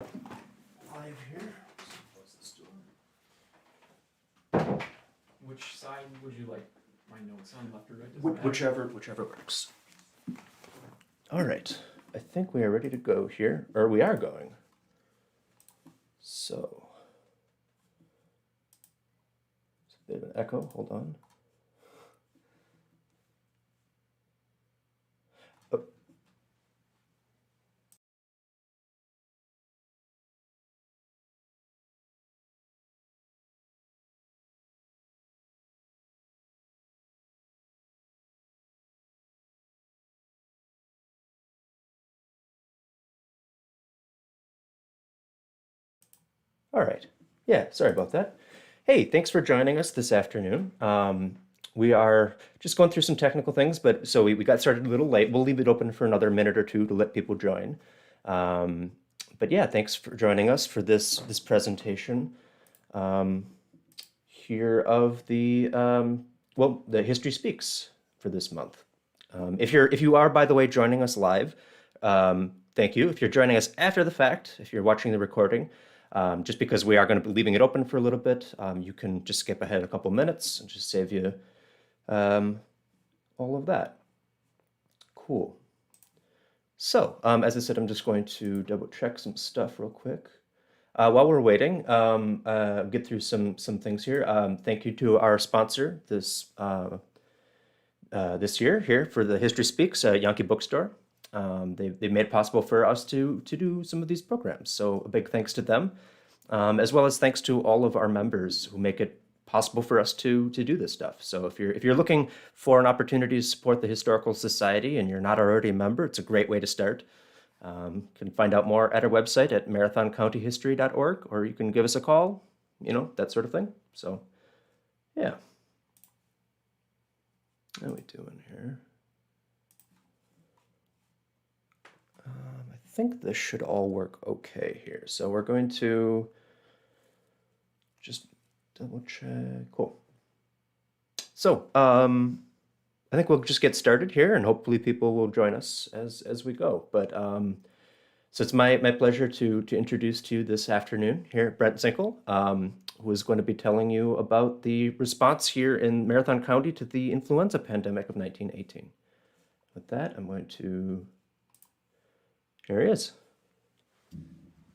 Live here. Close this door. Which side would you like my notes on, left or right? Does it matter? Whichever works. All right. I think we are ready to go here, or we are going. So, it's a bit of an echo. Hold on. Oh. All right. Yeah, sorry about that. Hey, thanks for joining us this afternoon. We are just going through some technical things, but so we got started a little late. We'll leave it open for another minute or two to let people join. But yeah, thanks for joining us for this presentation here of the the History Speaks for this month. If you are, by the way, joining us live, thank you. If you're joining us after the fact, if you're watching the recording, just because we are going to be leaving it open for a little bit, you can just skip ahead a couple minutes and just save you all of that. Cool. So, as I said, I'm just going to double check some stuff real quick. While we're waiting, get through some things here. Thank you to our sponsor this year here for the History Speaks, Yankee Bookstore. They made it possible for us to do some of these programs. So a big thanks to them, as well as thanks to all of our members who make it possible for us to do this stuff. So if you're looking for an opportunity to support the Historical Society and you're not already a member, it's a great way to start. You can find out more at our website at marathoncountyhistory.org, or you can give us a call, that sort of thing. So, yeah. How are we doing here? I think this should all work okay here. So we're going to just double check. Cool. So I think we'll just get started here, and hopefully people will join us as we go. But so it's my pleasure to introduce to you this afternoon here Brent Zinkel, who is going to be telling you about the response here in Marathon County to the influenza pandemic of 1918. With that, I'm going to... Here he is.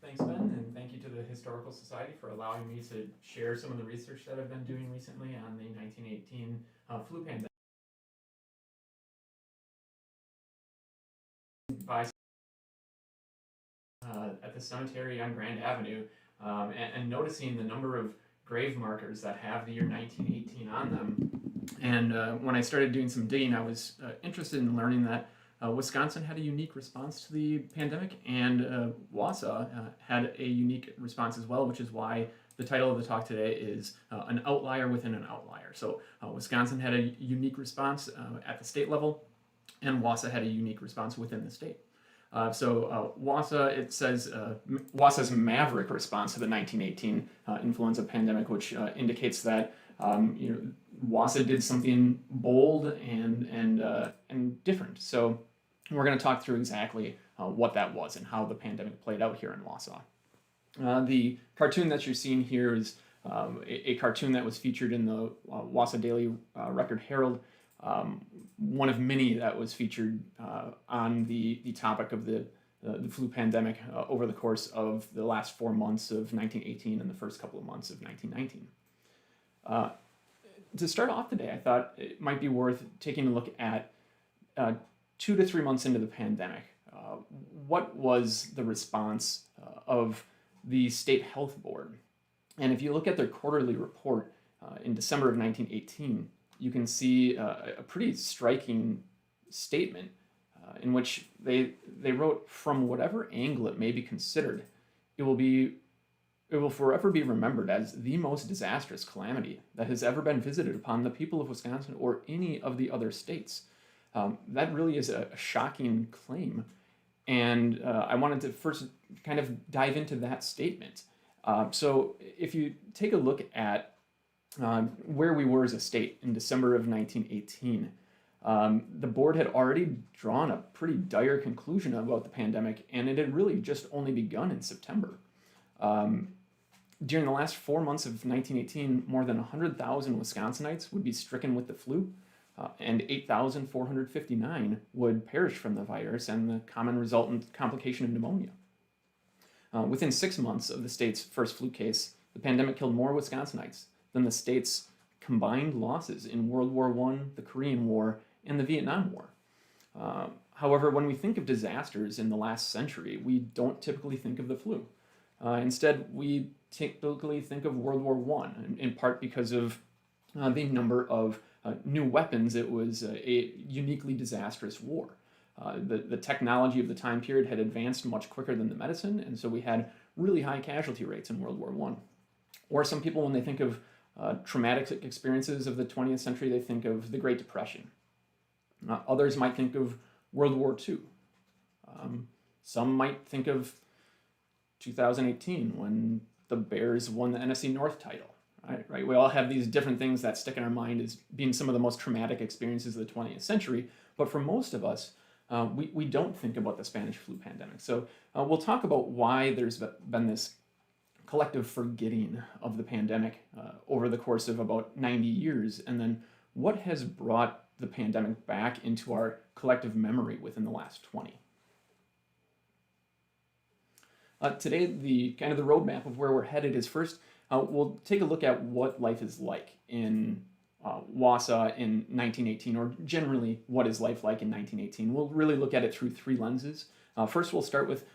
Thanks, Ben, and thank you to the Historical Society for allowing me to share some of the research that I've been doing recently on the 1918 flu pandemic. At the cemetery on Grand Avenue, and noticing the number of grave markers that have the year 1918 on them. And when I started doing some digging, I was interested in learning that Wisconsin had a unique response to the pandemic, and Wausau had a unique response as well, which is why the title of the talk today is An Outlier Within an Outlier. So Wisconsin had a unique response at the state level, and Wausau had a unique response within the state. Wausau, it says Wausau's Maverick response to the 1918 influenza pandemic, which indicates that Wausau did something bold and different. So we're going to talk through exactly what that was and how the pandemic played out here in Wausau. The cartoon that you're seeing here is a cartoon that was featured in the Wausau Daily Record Herald. One of many that was featured on the topic of the flu pandemic over the course of the last 4 months of 1918 and the first couple of months of 1919. To start off today, I thought it might be worth taking a look at 2 to 3 months into the pandemic. What was the response of the State Health Board? And if you look at their quarterly report in December of 1918, you can see a pretty striking statement in which they wrote, "From whatever angle it may be considered, it will forever be remembered as the most disastrous calamity that has ever been visited upon the people of Wisconsin or any of the other states." That really is a shocking claim, and I wanted to first kind of dive into that statement. So if you take a look at where we were as a state in December of 1918, The board had already drawn a pretty dire conclusion about the pandemic, and it had really just only begun in September. During the last 4 months of 1918, more than 100,000 Wisconsinites would be stricken with the flu, and 8,459 would perish from the virus and the common resultant complication of pneumonia. Within 6 months of the state's first flu case, the pandemic killed more Wisconsinites than the state's combined losses in World War I, the Korean War, and the Vietnam War. However, when we think of disasters in the last century, we don't typically think of the flu. Instead, we typically think of World War I, in part because of the number of new weapons. It was a uniquely disastrous war. The technology of the time period had advanced much quicker than the medicine, and so we had really high casualty rates in World War I. Or some people, when they think of traumatic experiences of the 20th century, they think of the Great Depression. Others might think of World War II. Some might think of 2018 when the Bears won the NFC North title. Right? We all have these different things that stick in our mind as being some of the most traumatic experiences of the 20th century, but for most of us, we don't think about the Spanish flu pandemic. So we'll talk about why there's been this collective forgetting of the pandemic over the course of about 90 years, and then what has brought the pandemic back into our collective memory within the last 20. Today, the roadmap of where we're headed is first, we'll take a look at what life is like in Wausau in 1918, or generally what is life like in 1918. We'll really look at it through 3 lenses. First, we'll start with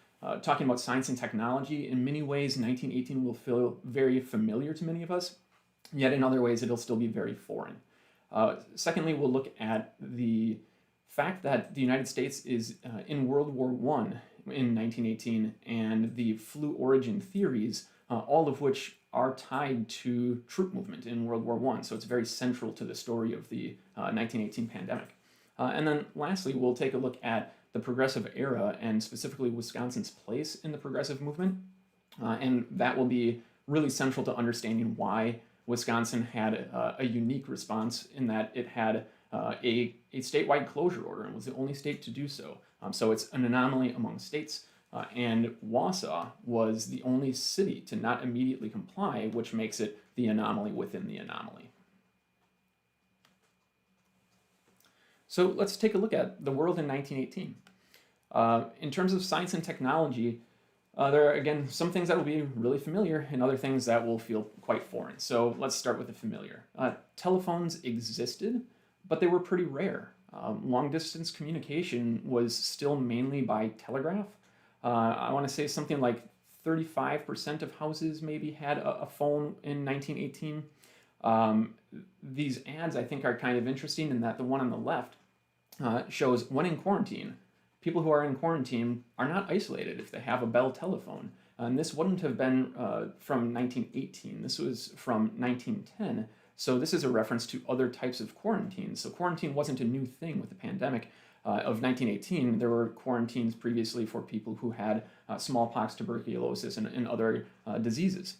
talking about science and technology. In many ways, 1918 will feel very familiar to many of us, yet in other ways, it'll still be very foreign. Secondly, we'll look at the fact that the United States is in World War I in 1918, and the flu origin theories, all of which are tied to troop movement in World War I. So it's very central to the story of the 1918 pandemic. And then lastly, we'll take a look at the progressive era, and specifically Wisconsin's place in the progressive movement. And that will be really central to understanding why Wisconsin had a unique response in that it had a statewide closure order and was the only state to do so. So it's an anomaly among states, and Wausau was the only city to not immediately comply, which makes it the anomaly within the anomaly. So let's take a look at the world in 1918. In terms of science and technology, there are, again, some things that will be really familiar and other things that will feel quite foreign. So let's start with the familiar. Telephones existed, but they were pretty rare. Long-distance communication was still mainly by telegraph. I want to say something like 35% of houses maybe had a phone in 1918. These ads, I think, are kind of interesting in that the one on the left shows when in quarantine, people who are in quarantine are not isolated if they have a Bell telephone. And this wouldn't have been from 1918. This was from 1910. So this is a reference to other types of quarantines. So quarantine wasn't a new thing with the pandemic of 1918. There were quarantines previously for people who had smallpox, tuberculosis, and other diseases.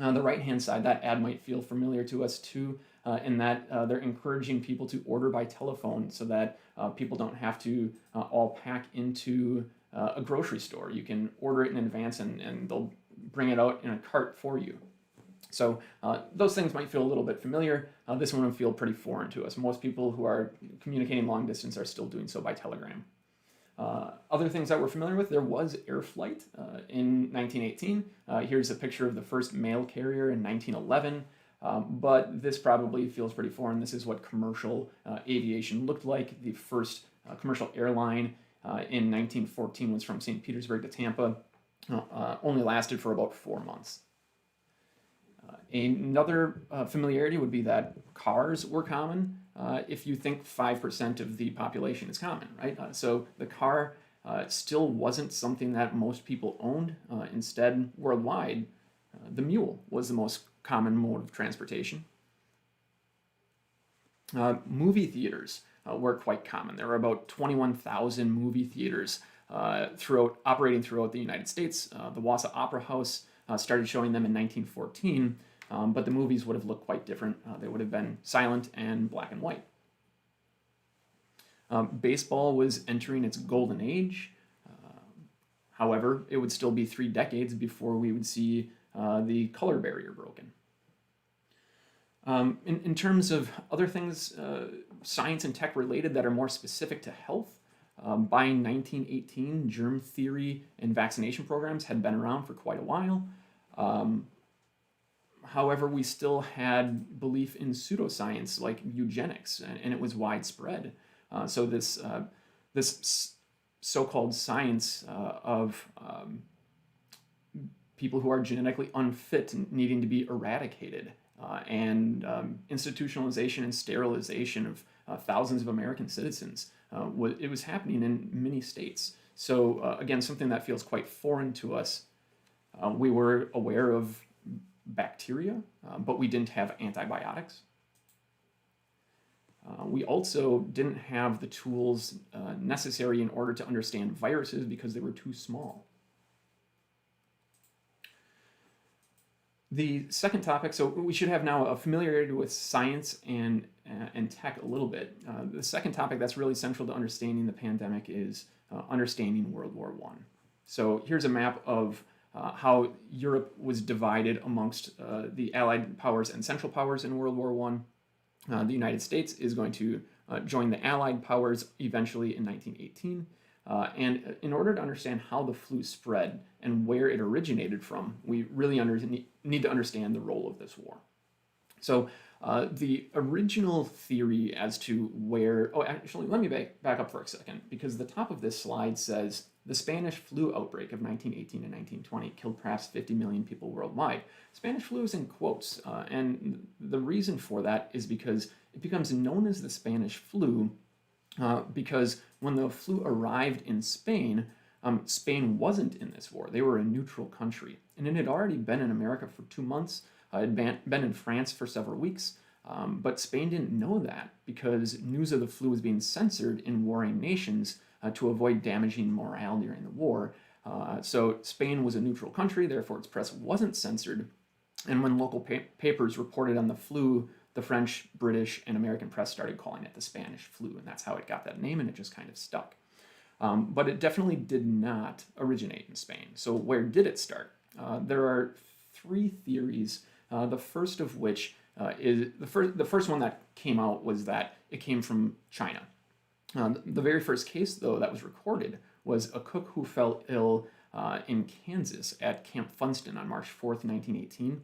On the right-hand side, that ad might feel familiar to us too, in that they're encouraging people to order by telephone so that people don't have to all pack into a grocery store. You can order it in advance and they'll bring it out in a cart for you. So those things might feel a little bit familiar. This one will feel pretty foreign to us. Most people who are communicating long distance are still doing so by telegram. Other things that we're familiar with, there was air flight in 1918. Here's a picture of the first mail carrier in 1911. But this probably feels pretty foreign. This is what commercial aviation looked like. The first commercial airline in 1914 was from St. Petersburg to Tampa. Only lasted for about 4 months. Another familiarity would be that cars were common. If you think 5% of the population is common, right? So the car still wasn't something that most people owned. Instead, worldwide, the mule was the most common mode of transportation. Movie theaters were quite common. There were about 21,000 movie theaters operating throughout the United States. The Wausau Opera House started showing them in 1914, but the movies would have looked quite different. They would have been silent and black and white. Baseball was entering its golden age. However, it would still be 3 decades before we would see the color barrier broken. In terms of other things, science and tech related that are more specific to health, by 1918, germ theory and vaccination programs had been around for quite a while. However, we still had belief in pseudoscience like eugenics, and it was widespread. So this so-called science of people who are genetically unfit and needing to be eradicated, and institutionalization and sterilization of thousands of American citizens. It was happening in many states. So again, something that feels quite foreign to us. We were aware of bacteria, but we didn't have antibiotics. We also didn't have the tools necessary in order to understand viruses because they were too small. The second topic, so we should have now a familiarity with science and tech a little bit. The second topic that's really central to understanding the pandemic is understanding World War I. So here's a map of how Europe was divided amongst the Allied powers and Central powers in World War I. The United States is going to join the Allied powers eventually in 1918. And in order to understand how the flu spread and where it originated from, we really need to understand the role of this war. So the original theory as to where, oh, actually, let me back up for a second, because the top of this slide says the Spanish flu outbreak of 1918 and 1920 killed perhaps 50 million people worldwide. Spanish flu is in quotes, and the reason for that is because it becomes known as the Spanish flu because when the flu arrived in Spain, Spain wasn't in this war. They were a neutral country, and it had already been in America for 2 months. It had been in France for several weeks, but Spain didn't know that because news of the flu was being censored in warring nations to avoid damaging morale during the war. So Spain was a neutral country, therefore its press wasn't censored, and when local papers reported on the flu, the French, British, and American press started calling it the Spanish flu, and that's how it got that name, and it just kind of stuck. But it definitely did not originate in Spain. So where did it start? There are 3 theories. The first of which is the first one that came out was that it came from China. The very first case, though, that was recorded was a cook who fell ill in Kansas at Camp Funston on March 4th, 1918.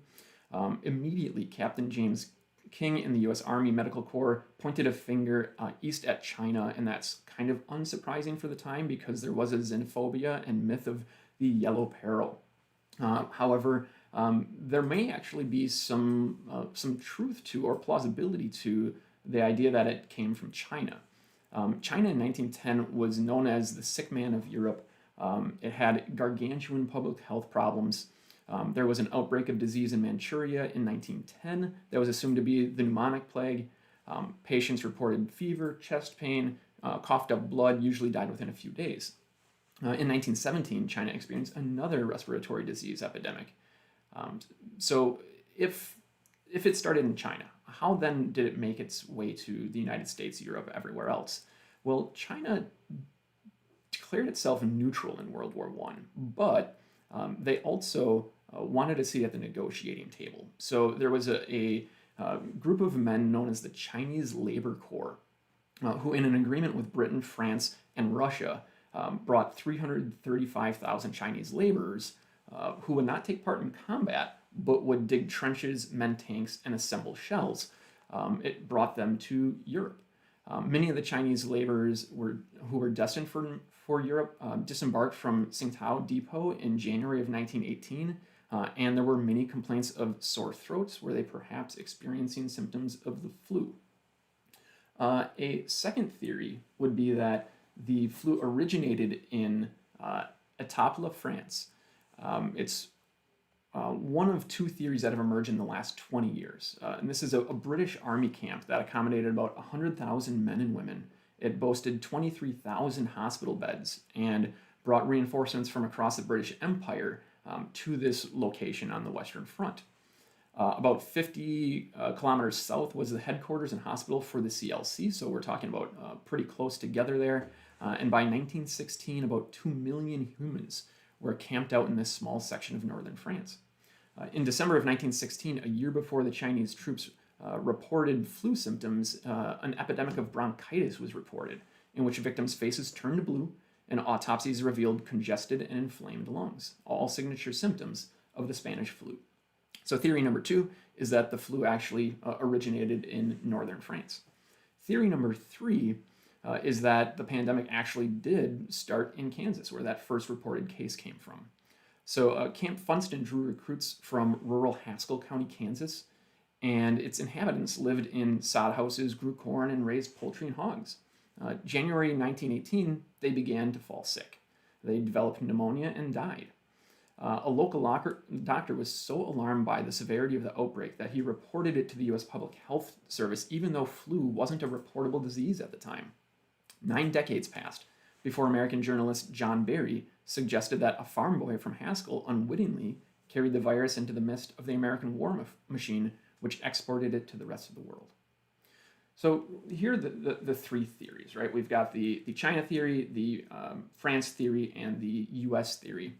Immediately, Captain James King in the U.S. Army Medical Corps pointed a finger east at China, and that's kind of unsurprising for the time because there was a xenophobia and myth of the yellow peril. However, there may actually be some truth to or plausibility to the idea that it came from China. China in 1910 was known as the sick man of Europe. It had gargantuan public health problems. There was an outbreak of disease in Manchuria in 1910 that was assumed to be the pneumonic plague. Patients reported fever, chest pain, coughed up blood, usually died within a few days. In 1917, China experienced another respiratory disease epidemic. So if it started in China, how then did it make its way to the United States, Europe, everywhere else? Well, China declared itself neutral in World War I, but they also wanted a seat at the negotiating table. So there was a group of men known as the Chinese Labor Corps, who in an agreement with Britain, France, and Russia brought 335,000 Chinese laborers who would not take part in combat, but would dig trenches, mend tanks, and assemble shells. It brought them to Europe. Many of the Chinese laborers who were destined for Europe disembarked from Tsingtao Depot in January of 1918, and there were many complaints of sore throats. Were they perhaps experiencing symptoms of the flu? A second theory would be that the flu originated in Etaples, France. It's one of 2 theories that have emerged in the last 20 years. And this is a British army camp that accommodated about 100,000 men and women. It boasted 23,000 hospital beds and brought reinforcements from across the British Empire to this location on the Western Front. About 50 kilometers south was the headquarters and hospital for the CLC, so we're talking about pretty close together there. And by 1916, about 2 million humans were camped out in this small section of northern France. In December of 1916, a year before the Chinese troops reported flu symptoms, an epidemic of bronchitis was reported, in which victims' faces turned blue and autopsies revealed congested and inflamed lungs, all signature symptoms of the Spanish flu. So theory number 2 is that the flu actually originated in northern France. Theory number 3 is that the pandemic actually did start in Kansas, where that first reported case came from. So Camp Funston drew recruits from rural Haskell County, Kansas, and its inhabitants lived in sod houses, grew corn, and raised poultry and hogs. January 1918, they began to fall sick. They developed pneumonia and died. A local doctor was so alarmed by the severity of the outbreak that he reported it to the U.S. Public Health Service, even though flu wasn't a reportable disease at the time. 9 decades passed before American journalist John Barry suggested that a farm boy from Haskell unwittingly carried the virus into the midst of the American war machine, which exported it to the rest of the world. So here are the 3 theories, right? We've got the China theory, the France theory, and the U.S. theory.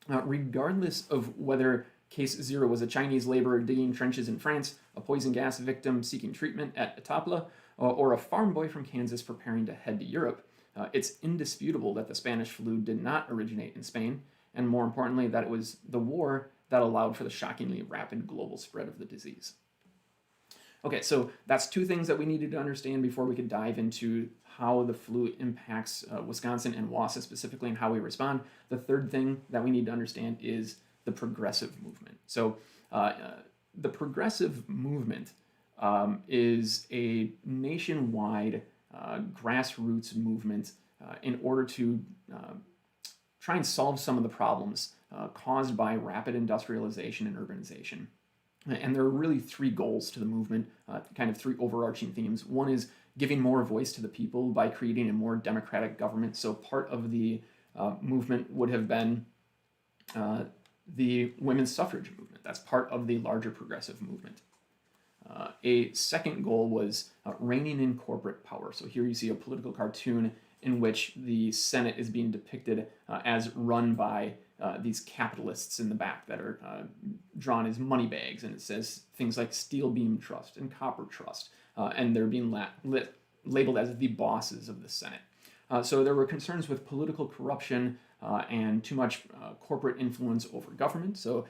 Regardless of whether case 0 was a Chinese laborer digging trenches in France, a poison gas victim seeking treatment at Etaples, or a farm boy from Kansas preparing to head to Europe, it's indisputable that the Spanish flu did not originate in Spain, and more importantly, that it was the war that allowed for the shockingly rapid global spread of the disease. Okay, so that's 2 things that we needed to understand before we could dive into how the flu impacts Wisconsin and Wausau specifically and how we respond. The third thing that we need to understand is the progressive movement. So the progressive movement is a nationwide grassroots movement in order to try and solve some of the problems caused by rapid industrialization and urbanization. And there are really 3 goals to the movement, kind of 3 overarching themes. One is giving more voice to the people by creating a more democratic government. So part of the movement would have been the women's suffrage movement. That's part of the larger progressive movement. A second goal was reigning in corporate power. So here you see a political cartoon in which the Senate is being depicted as run by these capitalists in the back that are drawn as money bags, and it says things like Steel Beam Trust and Copper Trust, and they're being labeled as the bosses of the Senate. So there were concerns with political corruption and too much corporate influence over government, so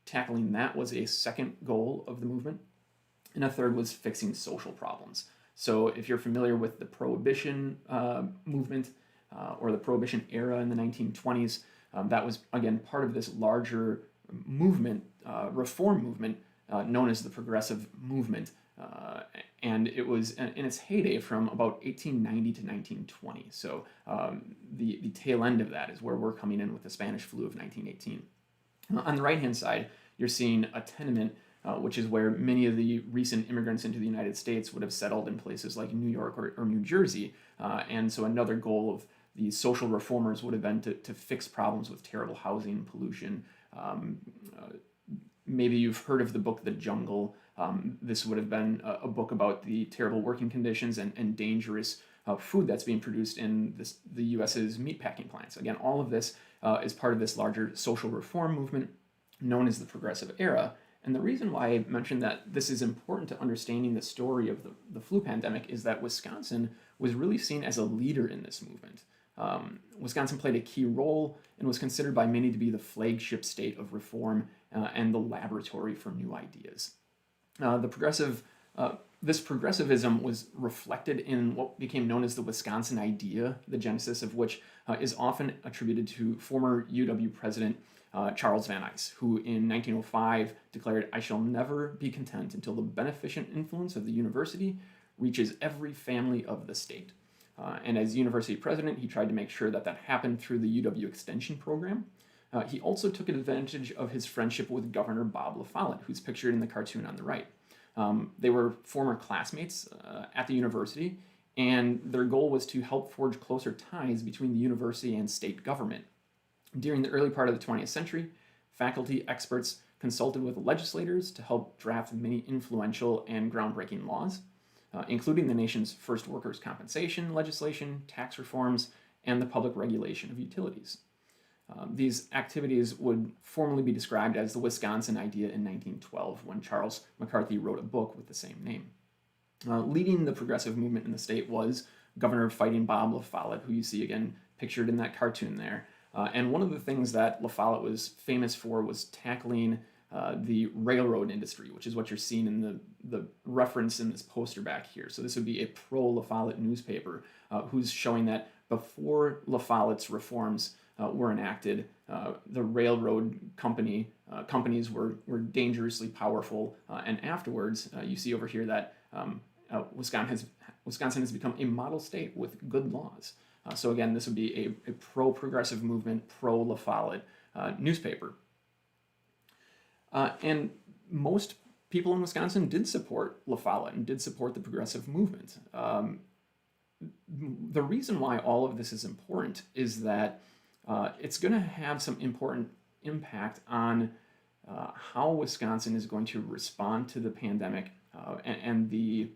tackling that was a second goal of the movement. And a third was fixing social problems. So if you're familiar with the Prohibition movement or the Prohibition era in the 1920s, that was, again, part of this larger movement, reform movement, known as the Progressive Movement. And it was in its heyday from about 1890 to 1920. So the tail end of that is where we're coming in with the Spanish flu of 1918. On the right-hand side, you're seeing a tenement, which is where many of the recent immigrants into the United States would have settled in places like New York or New Jersey. And so another goal of the social reformers would have been to fix problems with terrible housing, pollution. Maybe you've heard of the book The Jungle. This would have been a book about the terrible working conditions and dangerous food that's being produced in the U.S.'s meatpacking plants. Again, all of this is part of this larger social reform movement known as the Progressive Era. And the reason why I mentioned that this is important to understanding the story of the flu pandemic is that Wisconsin was really seen as a leader in this movement. Wisconsin played a key role and was considered by many to be the flagship state of reform and the laboratory for new ideas. This progressivism was reflected in what became known as the Wisconsin idea, the genesis of which is often attributed to former UW president Charles Van Ice, who in 1905 declared, "I shall never be content until the beneficent influence of the university reaches every family of the state." And as university president, he tried to make sure that happened through the UW Extension program. He also took advantage of his friendship with Governor Bob La Follette, who's pictured in the cartoon on the right. They were former classmates at the university, and their goal was to help forge closer ties between the university and state government. During the early part of the 20th century, faculty experts consulted with legislators to help draft many influential and groundbreaking laws, including the nation's first workers' compensation legislation, tax reforms, and the public regulation of utilities. These activities would formally be described as the Wisconsin Idea in 1912 when Charles McCarthy wrote a book with the same name. Leading the progressive movement in the state was Governor Fighting Bob La Follette, who you see again pictured in that cartoon there. And one of the things that La Follette was famous for was tackling the railroad industry, which is what you're seeing in the reference in this poster back here. So this would be a pro-La Follette newspaper who's showing that before La Follette's reforms were enacted, the railroad companies were dangerously powerful, and afterwards, you see over here that Wisconsin has become a model state with good laws. So again, this would be a pro-progressive movement, pro-La Follette newspaper. And most people in Wisconsin did support La Follette and did support the progressive movement. The reason why all of this is important is that it's going to have some important impact on how Wisconsin is going to respond to the pandemic and the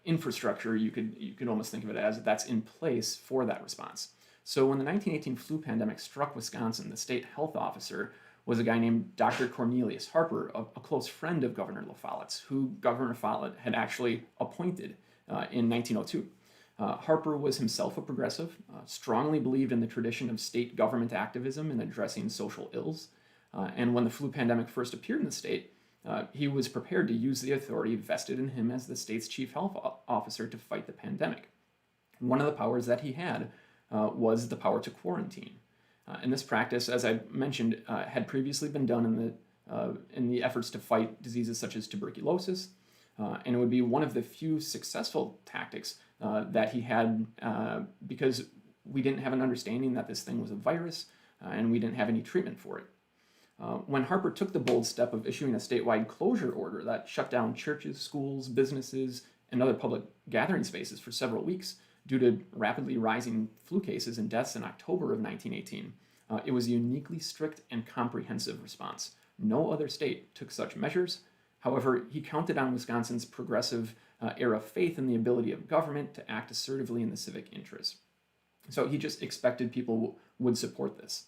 infrastructure. You could almost think of it as that's in place for that response. So when the 1918 flu pandemic struck Wisconsin, the state health officer was a guy named Dr. Cornelius Harper, a close friend of Governor La Follette's, who Governor Follette had actually appointed in 1902. Harper was himself a progressive, strongly believed in the tradition of state government activism in addressing social ills, and when the flu pandemic first appeared in the state, he was prepared to use the authority vested in him as the state's chief health officer to fight the pandemic. One of the powers that he had was the power to quarantine. And this practice, as I mentioned, had previously been done in the efforts to fight diseases such as tuberculosis, and it would be one of the few successful tactics that he had because we didn't have an understanding that this thing was a virus, and we didn't have any treatment for it. When Harper took the bold step of issuing a statewide closure order that shut down churches, schools, businesses, and other public gathering spaces for several weeks due to rapidly rising flu cases and deaths in October of 1918, it was a uniquely strict and comprehensive response. No other state took such measures. However, he counted on Wisconsin's progressive era faith in the ability of government to act assertively in the civic interest. So he just expected people would support this.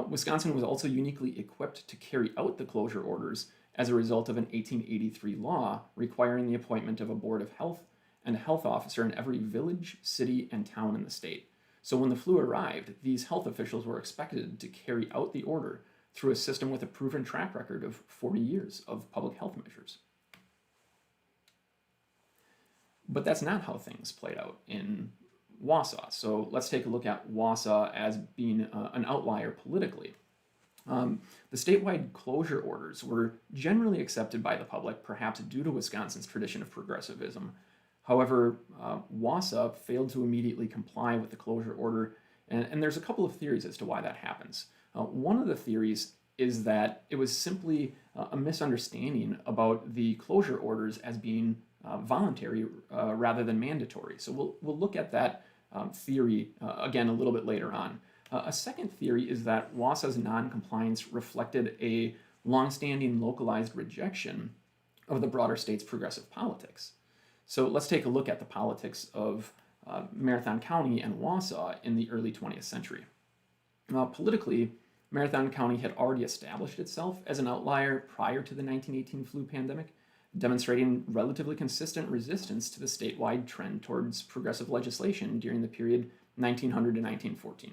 Wisconsin was also uniquely equipped to carry out the closure orders as a result of an 1883 law requiring the appointment of a board of health and a health officer in every village, city, and town in the state. So when the flu arrived, these health officials were expected to carry out the order through a system with a proven track record of 40 years of public health measures. But that's not how things played out in Wausau. So let's take a look at Wausau as being an outlier politically. The statewide closure orders were generally accepted by the public, perhaps due to Wisconsin's tradition of progressivism. However, Wausau failed to immediately comply with the closure order, and there's a couple of theories as to why that happens. One of the theories is that it was simply a misunderstanding about the closure orders as being voluntary rather than mandatory. So we'll look at that theory again a little bit later on. A second theory is that Wausau's non-compliance reflected a longstanding localized rejection of the broader state's progressive politics. So let's take a look at the politics of Marathon County and Wausau in the early 20th century. Politically, Marathon County had already established itself as an outlier prior to the 1918 flu pandemic, demonstrating relatively consistent resistance to the statewide trend towards progressive legislation during the period 1900 to 1914.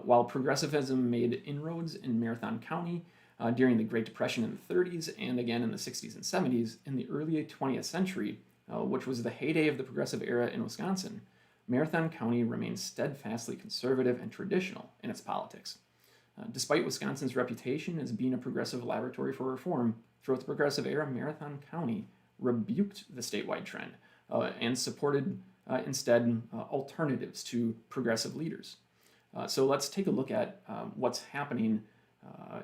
While progressivism made inroads in Marathon County during the Great Depression in the 30s and again in the 60s and 70s, in the early 20th century, which was the heyday of the progressive era in Wisconsin, Marathon County remained steadfastly conservative and traditional in its politics. Despite Wisconsin's reputation as being a progressive laboratory for reform, throughout the progressive era, Marathon County rebuked the statewide trend and supported instead alternatives to progressive leaders. So let's take a look at what's happening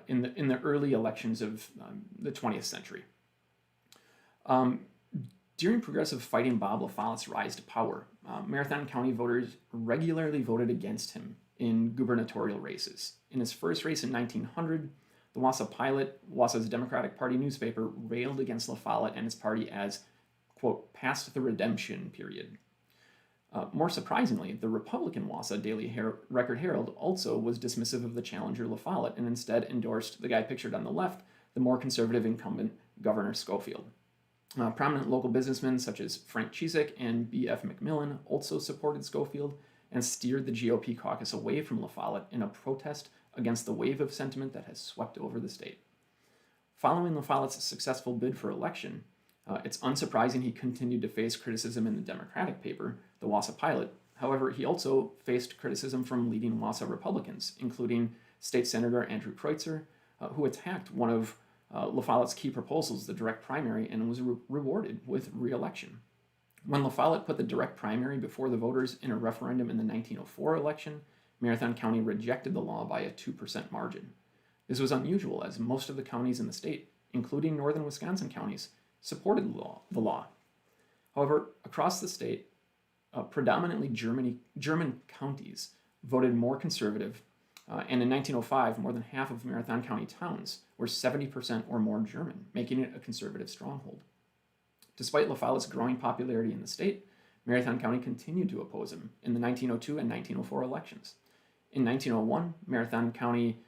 in the early elections of the 20th century. During progressive Fighting Bob La Follette's rise to power, Marathon County voters regularly voted against him in gubernatorial races. In his first race in 1900, The Wausau Pilot, Wausau's Democratic Party newspaper, railed against La Follette and his party as, quote, past the redemption period. More surprisingly, the Republican Wausau Daily Record Herald also was dismissive of the challenger La Follette and instead endorsed the guy pictured on the left, the more conservative incumbent Governor Schofield. Prominent local businessmen such as Frank Chizik and B.F. McMillan also supported Schofield and steered the GOP caucus away from La Follette in a protest against the wave of sentiment that has swept over the state. Following La Follette's successful bid for election, it's unsurprising he continued to face criticism in the Democratic paper, the Wausau Pilot. However, he also faced criticism from leading Wausau Republicans, including State Senator Andrew Kreutzer, who attacked one of La Follette's key proposals, the direct primary, and was rewarded with re-election. When La Follette put the direct primary before the voters in a referendum in the 1904 election, Marathon County rejected the law by a 2% margin. This was unusual, as most of the counties in the state, including northern Wisconsin counties, supported the law. However, across the state, predominantly German counties voted more conservative, and in 1905, more than half of Marathon County towns were 70% or more German, making it a conservative stronghold. Despite La Follette's growing popularity in the state, Marathon County continued to oppose him in the 1902 and 1904 elections. In 1901, Marathon County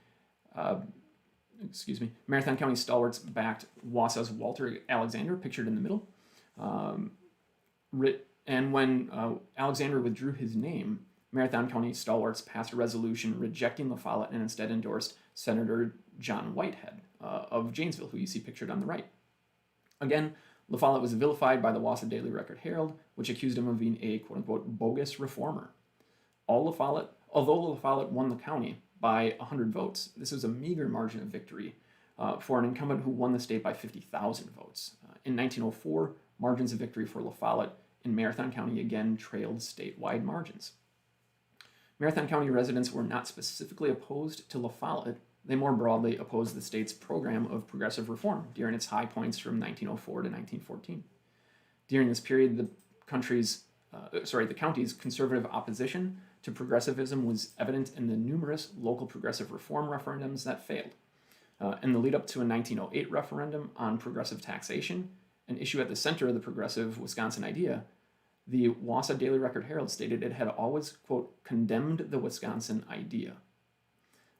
stalwarts backed Wausau's Walter Alexander, pictured in the middle. And when Alexander withdrew his name, Marathon County stalwarts passed a resolution rejecting La Follette and instead endorsed Senator John Whitehead of Janesville, who you see pictured on the right. Again, La Follette was vilified by the Wausau Daily Record Herald, which accused him of being a quote-unquote bogus reformer. Although La Follette won the county by 100 votes, this was a meager margin of victory for an incumbent who won the state by 50,000 votes. In 1904, margins of victory for La Follette in Marathon County again trailed statewide margins. Marathon County residents were not specifically opposed to La Follette. They more broadly opposed the state's program of progressive reform during its high points from 1904 to 1914. During this period, the county's conservative opposition to progressivism was evident in the numerous local progressive reform referendums that failed. In the lead up to a 1908 referendum on progressive taxation, an issue at the center of the progressive Wisconsin idea, the Wausau Daily Record Herald stated it had always, quote, condemned the Wisconsin idea.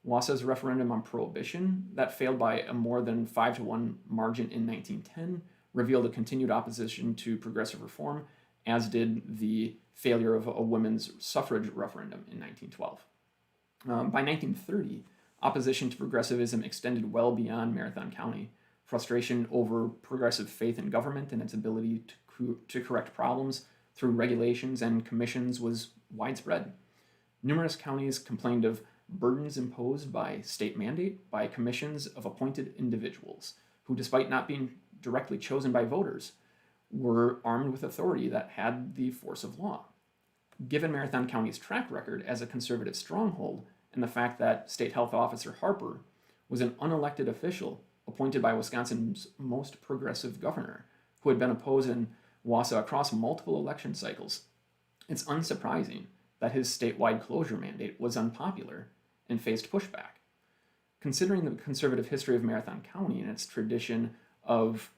Wausau's referendum on prohibition, that failed by a more than 5-1 margin in 1910, revealed a continued opposition to progressive reform, as did the failure of a women's suffrage referendum in 1912. By 1930, opposition to progressivism extended well beyond Marathon County. Frustration over progressive faith in government and its ability to correct problems through regulations and commissions was widespread. Numerous counties complained of burdens imposed by state mandate by commissions of appointed individuals who, despite not being directly chosen by voters, were armed with authority that had the force of law. Given Marathon County's track record as a conservative stronghold and the fact that State Health Officer Harper was an unelected official appointed by Wisconsin's most progressive governor, who had been opposed in Wausau across multiple election cycles, it's unsurprising that his statewide closure mandate was unpopular and faced pushback. Considering the conservative history of Marathon County and its tradition of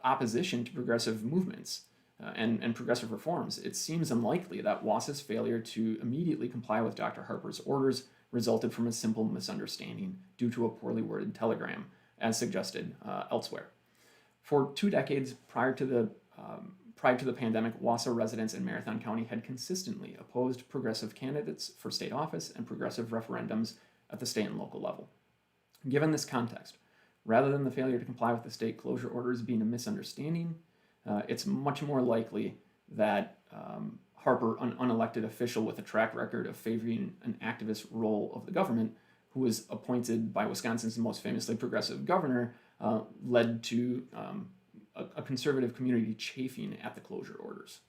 opposition to progressive movements and progressive reforms, it seems unlikely that Wausau's failure to immediately comply with Dr. Harper's orders resulted from a simple misunderstanding due to a poorly worded telegram, as suggested elsewhere. For 2 decades prior to the pandemic, Wausau residents in Marathon County had consistently opposed progressive candidates for state office and progressive referendums at the state and local level. Given this context, rather than the failure to comply with the state closure orders being a misunderstanding, it's much more likely that Harper, an unelected official with a track record of favoring an activist role of the government, who was appointed by Wisconsin's most famously progressive governor, led to a conservative community chafing at the closure orders.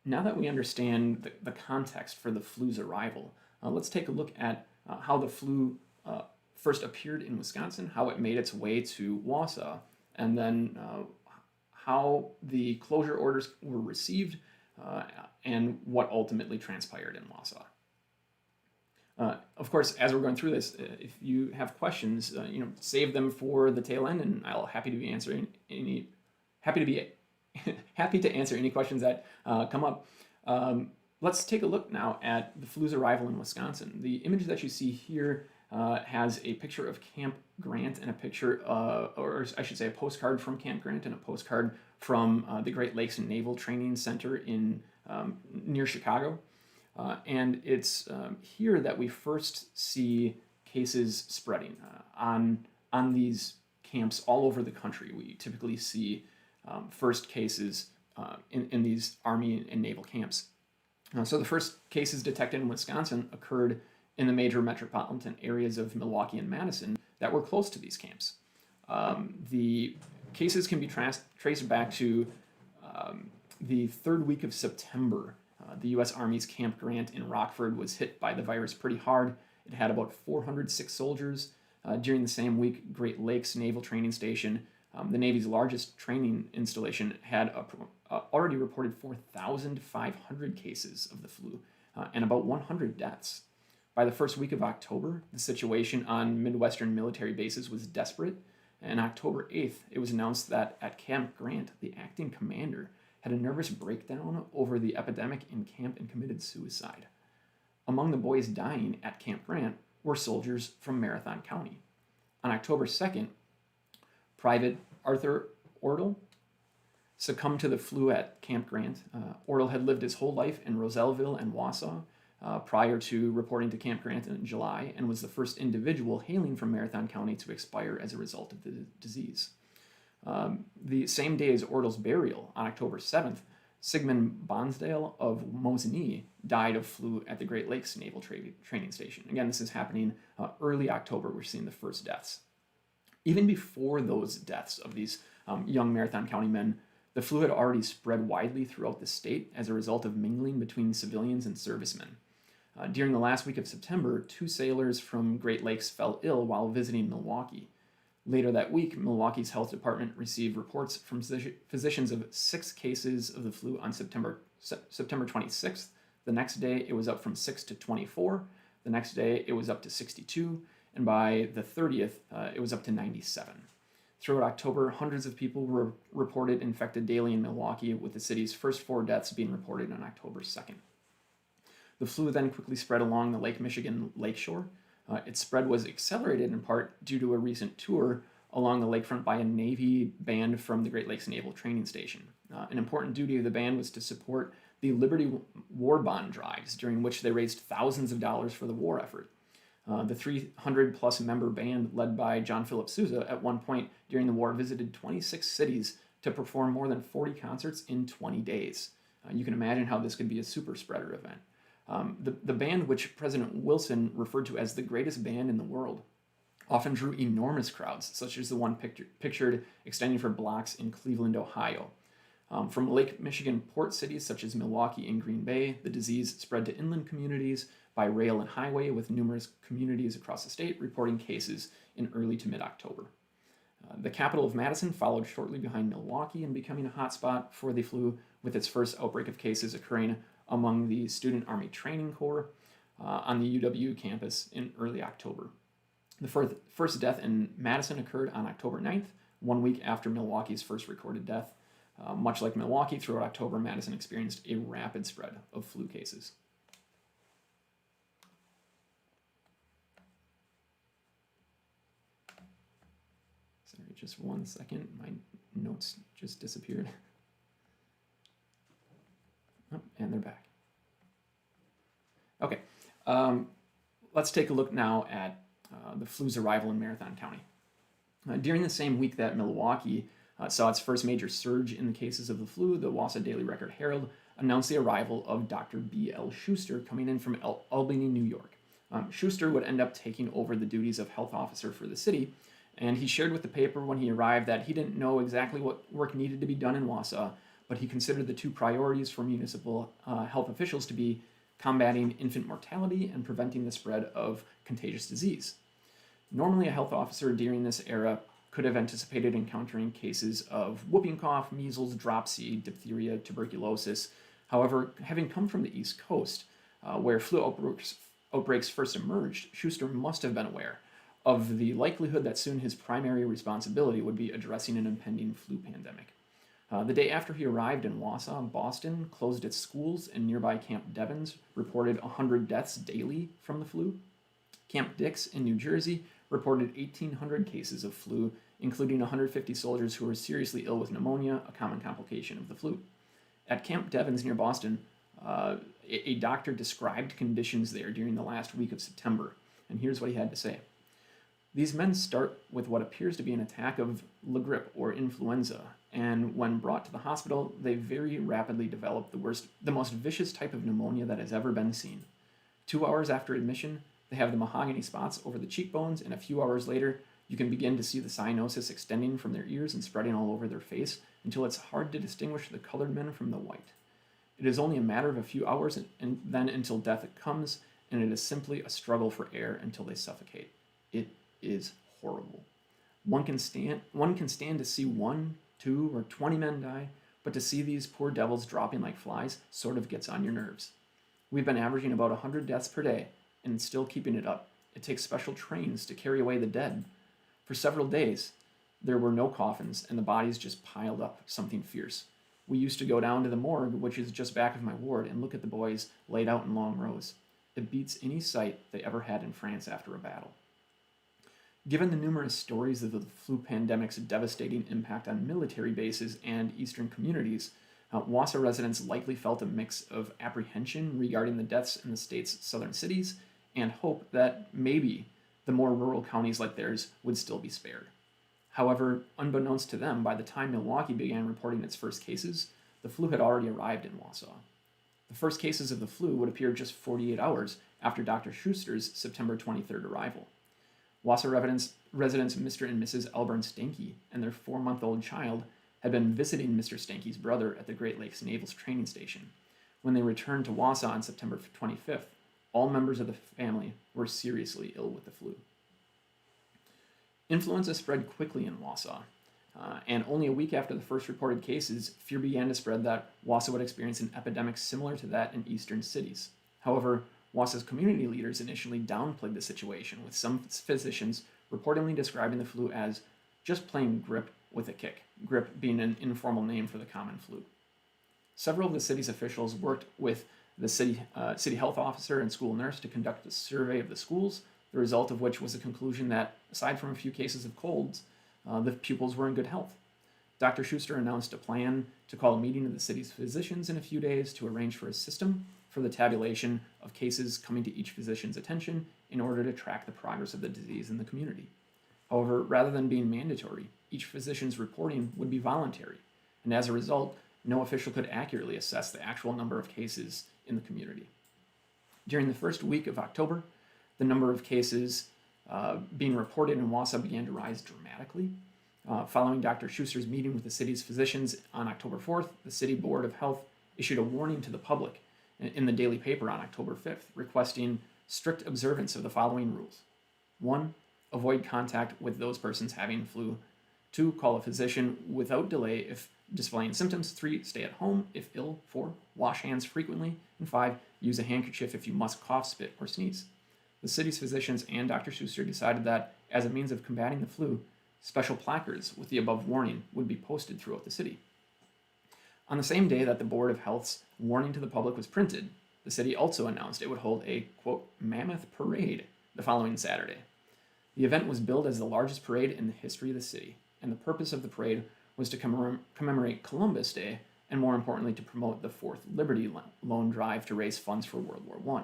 Now that we understand the context for the flu's arrival, let's take a look at how the flu first appeared in Wisconsin, how it made its way to Wausau, and then how the closure orders were received and what ultimately transpired in Wausau. Of course, as we're going through this, if you have questions, save them for the tail end, and I'll happy to be answering any happy to be happy to answer any questions that come up. Let's take a look now at the flu's arrival in Wisconsin. The image that you see here has a picture of Camp Grant and a picture, or I should say, a postcard from Camp Grant and a postcard from the Great Lakes Naval Training Center in near Chicago. And it's here that we first see cases spreading on these camps all over the country. We typically see first cases in these Army and naval camps. So the first cases detected in Wisconsin occurred in the major metropolitan areas of Milwaukee and Madison that were close to these camps. The cases can be traced back to the third week of September. The U.S. Army's Camp Grant in Rockford was hit by the virus pretty hard. It had about 406 soldiers. During the same week, Great Lakes Naval Training Station, the Navy's largest training installation, had already reported 4,500 cases of the flu and about 100 deaths. By the first week of October, the situation on Midwestern military bases was desperate, and October 8th, it was announced that at Camp Grant, the acting commander had a nervous breakdown over the epidemic in camp and committed suicide. Among the boys dying at Camp Grant were soldiers from Marathon County. On October 2nd, Private Arthur Ortle succumbed to the flu at Camp Grant. Ortle had lived his whole life in Rosellville and Wausau prior to reporting to Camp Grant in July, and was the first individual hailing from Marathon County to expire as a result of the disease. The same day as Ortle's burial, on October 7th, Sigmund Bonsdale of Mosinee died of flu at the Great Lakes Naval Training Station. Again, this is happening early October. We're seeing the first deaths. Even before those deaths of these young Marathon County men, the flu had already spread widely throughout the state as a result of mingling between civilians and servicemen. During the last week of September, 2 sailors from Great Lakes fell ill while visiting Milwaukee. Later that week, Milwaukee's health department received reports from physicians of 6 cases of the flu on September 26th. The next day, it was up from 6 to 24. The next day, it was up to 62. And by the 30th, it was up to 97. Throughout October, hundreds of people were reported infected daily in Milwaukee, with the city's first 4 deaths being reported on October 2nd. The flu then quickly spread along the Lake Michigan lakeshore. Its spread was accelerated in part due to a recent tour along the lakefront by a Navy band from the Great Lakes Naval Training Station. An important duty of the band was to support the Liberty War Bond drives, during which they raised thousands of dollars for the war effort. The 300-plus member band, led by John Philip Sousa, at one point during the war visited 26 cities to perform more than 40 concerts in 20 days. You can imagine how this could be a super spreader event. The band, which President Wilson referred to as the greatest band in the world, often drew enormous crowds, such as the one pictured extending for blocks in Cleveland, Ohio. From Lake Michigan port cities such as Milwaukee and Green Bay, the disease spread to inland communities by rail and highway, with numerous communities across the state reporting cases in early to mid-October. The capital of Madison followed shortly behind Milwaukee in becoming a hotspot for the flu, with its first outbreak of cases occurring among the Student Army Training Corps on the UW campus in early October. The first death in Madison occurred on October 9th, 1 week after Milwaukee's first recorded death. Much like Milwaukee, throughout October, Madison experienced a rapid spread of flu cases. Sorry, just 1 second. My notes just disappeared. Oh, and they're back. Okay, let's take a look now at the flu's arrival in Marathon County. During the same week that Milwaukee saw its first major surge in the cases of the flu, the Wausau Daily Record-Herald announced the arrival of Dr. B.L. Schuster, coming in from Albany, New York. Schuster would end up taking over the duties of health officer for the city, and he shared with the paper when he arrived that he didn't know exactly what work needed to be done in Wausau, but he considered the 2 priorities for municipal health officials to be combating infant mortality and preventing the spread of contagious disease. Normally, a health officer during this era could have anticipated encountering cases of whooping cough, measles, dropsy, diphtheria, tuberculosis. However, having come from the East Coast, where flu outbreaks first emerged, Schuster must have been aware of the likelihood that soon his primary responsibility would be addressing an impending flu pandemic. The day after he arrived in Wausau, Boston closed its schools, and nearby Camp Devens reported 100 deaths daily from the flu. Camp Dix in New Jersey reported 1,800 cases of flu, including 150 soldiers who were seriously ill with pneumonia, a common complication of the flu. At Camp Devens near Boston, a doctor described conditions there during the last week of September, and here's what he had to say. These men start with what appears to be an attack of la grippe or influenza, and when brought to the hospital, they very rapidly develop the most vicious type of pneumonia that has ever been seen. 2 hours after admission, they have the mahogany spots over the cheekbones, and a few hours later, you can begin to see the cyanosis extending from their ears and spreading all over their face until it's hard to distinguish the colored men from the white. It is only a matter of a few hours and then until death comes, and it is simply a struggle for air until they suffocate. It is horrible. One can stand to see 1, 2, or 20 men die, but to see these poor devils dropping like flies sort of gets on your nerves. We've been averaging about 100 deaths per day, and still keeping it up. It takes special trains to carry away the dead. For several days, there were no coffins, and the bodies just piled up, something fierce. We used to go down to the morgue, which is just back of my ward, and look at the boys laid out in long rows. It beats any sight they ever had in France after a battle. Given the numerous stories of the flu pandemic's devastating impact on military bases and eastern communities, Wausau residents likely felt a mix of apprehension regarding the deaths in the state's southern cities and hope that maybe the more rural counties like theirs would still be spared. However, unbeknownst to them, by the time Milwaukee began reporting its first cases, the flu had already arrived in Wausau. The first cases of the flu would appear just 48 hours after Dr. Schuster's September 23rd arrival. Wausau residents Mr. and Mrs. Brent Zinkel and their 4-month-old child had been visiting Mr. Stanky's brother at the Great Lakes Naval Training Station. When they returned to Wausau on September 25th, all members of the family were seriously ill with the flu. Influenza spread quickly in Wausau, and only a week after the first reported cases, fear began to spread that Wausau would experience an epidemic similar to that in eastern cities. However, Wausau's community leaders initially downplayed the situation, with some physicians reportedly describing the flu as just plain grippe with a kick, grippe being an informal name for the common flu. Several of the city's officials worked with the city health officer and school nurse to conduct a survey of the schools, the result of which was a conclusion that, aside from a few cases of colds, the pupils were in good health. Dr. Schuster announced a plan to call a meeting of the city's physicians in a few days to arrange for a system for the tabulation of cases coming to each physician's attention in order to track the progress of the disease in the community. However, rather than being mandatory, each physician's reporting would be voluntary, and as a result, no official could accurately assess the actual number of cases in the community. During the first week of October, the number of cases being reported in Wausau began to rise dramatically. Following Dr. Schuster's meeting with the city's physicians on October 4th, the City Board of Health issued a warning to the public in the daily paper on October 5th, requesting strict observance of the following rules. 1. Avoid contact with those persons having flu. 2. Call a physician without delay if displaying symptoms. 3. Stay at home if ill. 4. Wash hands frequently. And 5. Use a handkerchief if you must cough, spit, or sneeze. The city's physicians and Dr. Schuster decided that, as a means of combating the flu, special placards with the above warning would be posted throughout the city. On the same day that the Board of Health's warning to the public was printed, the city also announced it would hold a, quote, mammoth parade the following Saturday. The event was billed as the largest parade in the history of the city, and the purpose of the parade was to commemorate Columbus Day, and more importantly, to promote the Fourth Liberty Loan Drive to raise funds for World War I.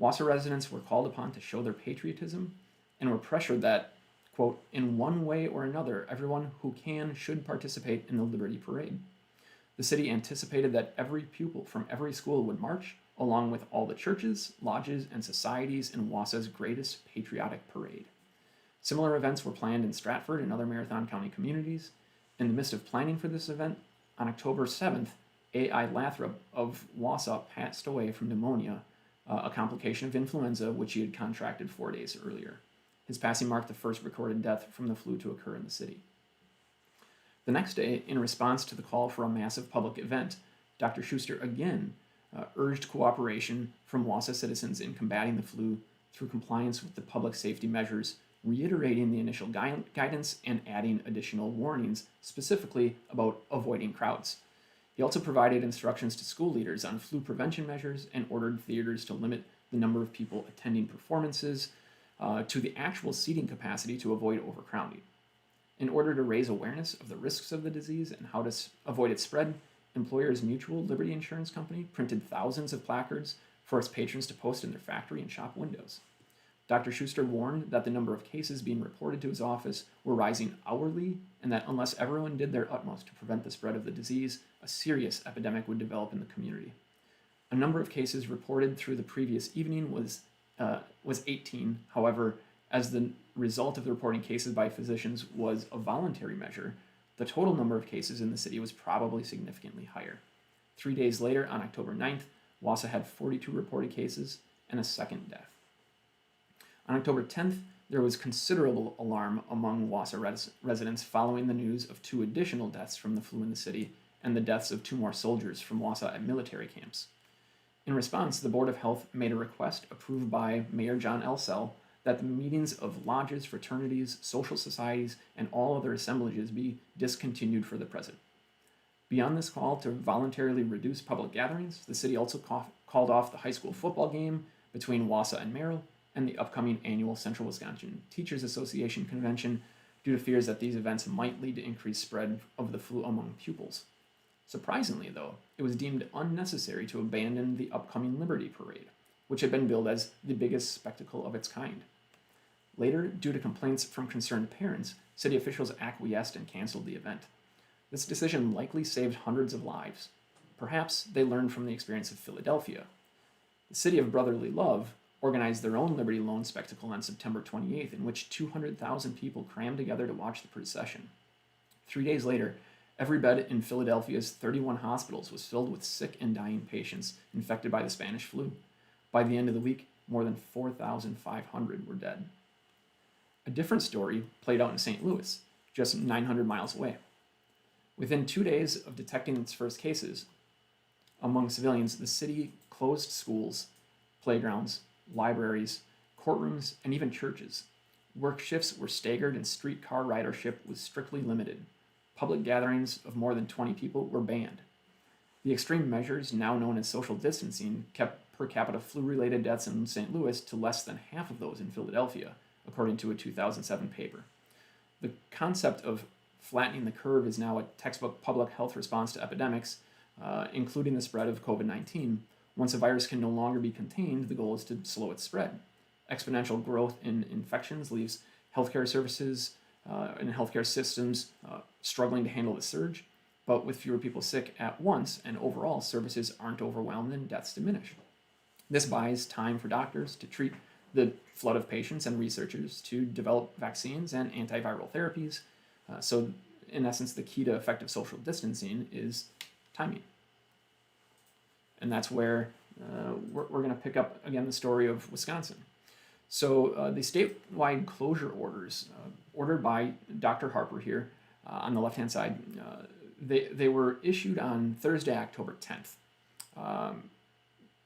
Wausau residents were called upon to show their patriotism and were pressured that, quote, in one way or another, everyone who can should participate in the Liberty Parade. The city anticipated that every pupil from every school would march, along with all the churches, lodges, and societies in Wausau's greatest patriotic parade. Similar events were planned in Stratford and other Marathon County communities. In the midst of planning for this event, on October 7th, A.I. Lathrop of Wausau passed away from pneumonia, a complication of influenza which he had contracted 4 days earlier. His passing marked the first recorded death from the flu to occur in the city. The next day, in response to the call for a massive public event, Dr. Schuster again urged cooperation from Wausau citizens in combating the flu through compliance with the public safety measures, reiterating the initial guidance and adding additional warnings, specifically about avoiding crowds. He also provided instructions to school leaders on flu prevention measures and ordered theaters to limit the number of people attending performances to the actual seating capacity to avoid overcrowding. In order to raise awareness of the risks of the disease and how to avoid its spread, Employers Mutual Liberty Insurance Company printed thousands of placards for its patrons to post in their factory and shop windows. Dr. Schuster warned that the number of cases being reported to his office were rising hourly, and that unless everyone did their utmost to prevent the spread of the disease, a serious epidemic would develop in the community. A number of cases reported through the previous evening was 18. However, as the result of the reporting cases by physicians was a voluntary measure, the total number of cases in the city was probably significantly higher. 3 days later, on October 9th, Wausau had 42 reported cases and a second death. On October 10th, there was considerable alarm among Wausau residents following the news of 2 additional deaths from the flu in the city and the deaths of 2 more soldiers from Wausau at military camps. In response, the Board of Health made a request approved by Mayor John Elsell that the meetings of lodges, fraternities, social societies, and all other assemblages be discontinued for the present. Beyond this call to voluntarily reduce public gatherings, the city also called off the high school football game between Wausau and Merrill and the upcoming annual Central Wisconsin Teachers Association convention due to fears that these events might lead to increased spread of the flu among pupils. Surprisingly, though, it was deemed unnecessary to abandon the upcoming Liberty Parade, which had been billed as the biggest spectacle of its kind. Later, due to complaints from concerned parents, city officials acquiesced and canceled the event. This decision likely saved hundreds of lives. Perhaps they learned from the experience of Philadelphia. The City of Brotherly Love organized their own Liberty Loan spectacle on September 28th, in which 200,000 people crammed together to watch the procession. 3 days later, every bed in Philadelphia's 31 hospitals was filled with sick and dying patients infected by the Spanish flu. By the end of the week, more than 4,500 were dead. A different story played out in St. Louis, just 900 miles away. Within 2 days of detecting its first cases among civilians, the city closed schools, playgrounds, libraries, courtrooms, and even churches. Work shifts were staggered and streetcar ridership was strictly limited. Public gatherings of more than 20 people were banned. The extreme measures, now known as social distancing, kept per capita flu-related deaths in St. Louis to less than half of those in Philadelphia, according to a 2007 paper. The concept of flattening the curve is now a textbook public health response to epidemics, including the spread of COVID-19. Once a virus can no longer be contained, the goal is to slow its spread. Exponential growth in infections leaves healthcare services and healthcare systems struggling to handle the surge, but with fewer people sick at once and overall services aren't overwhelmed and deaths diminish. This buys time for doctors to treat the flood of patients and researchers to develop vaccines and antiviral therapies. So in essence, the key to effective social distancing is timing. And that's where we're going to pick up, again, the story of Wisconsin. So the statewide closure orders ordered by Dr. Harper here on the left-hand side, they were issued on Thursday, October 10th.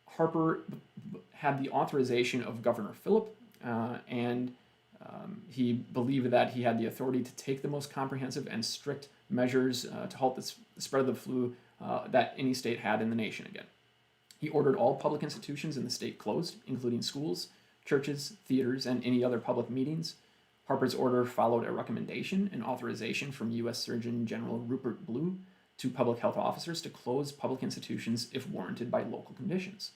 Harper had the authorization of Governor Phillip, and he believed that he had the authority to take the most comprehensive and strict measures to halt the spread of the flu that any state had in the nation again. He ordered all public institutions in the state closed, including schools, churches, theaters, and any other public meetings. Harper's order followed a recommendation and authorization from U.S. Surgeon General Rupert Blue to public health officers to close public institutions if warranted by local conditions,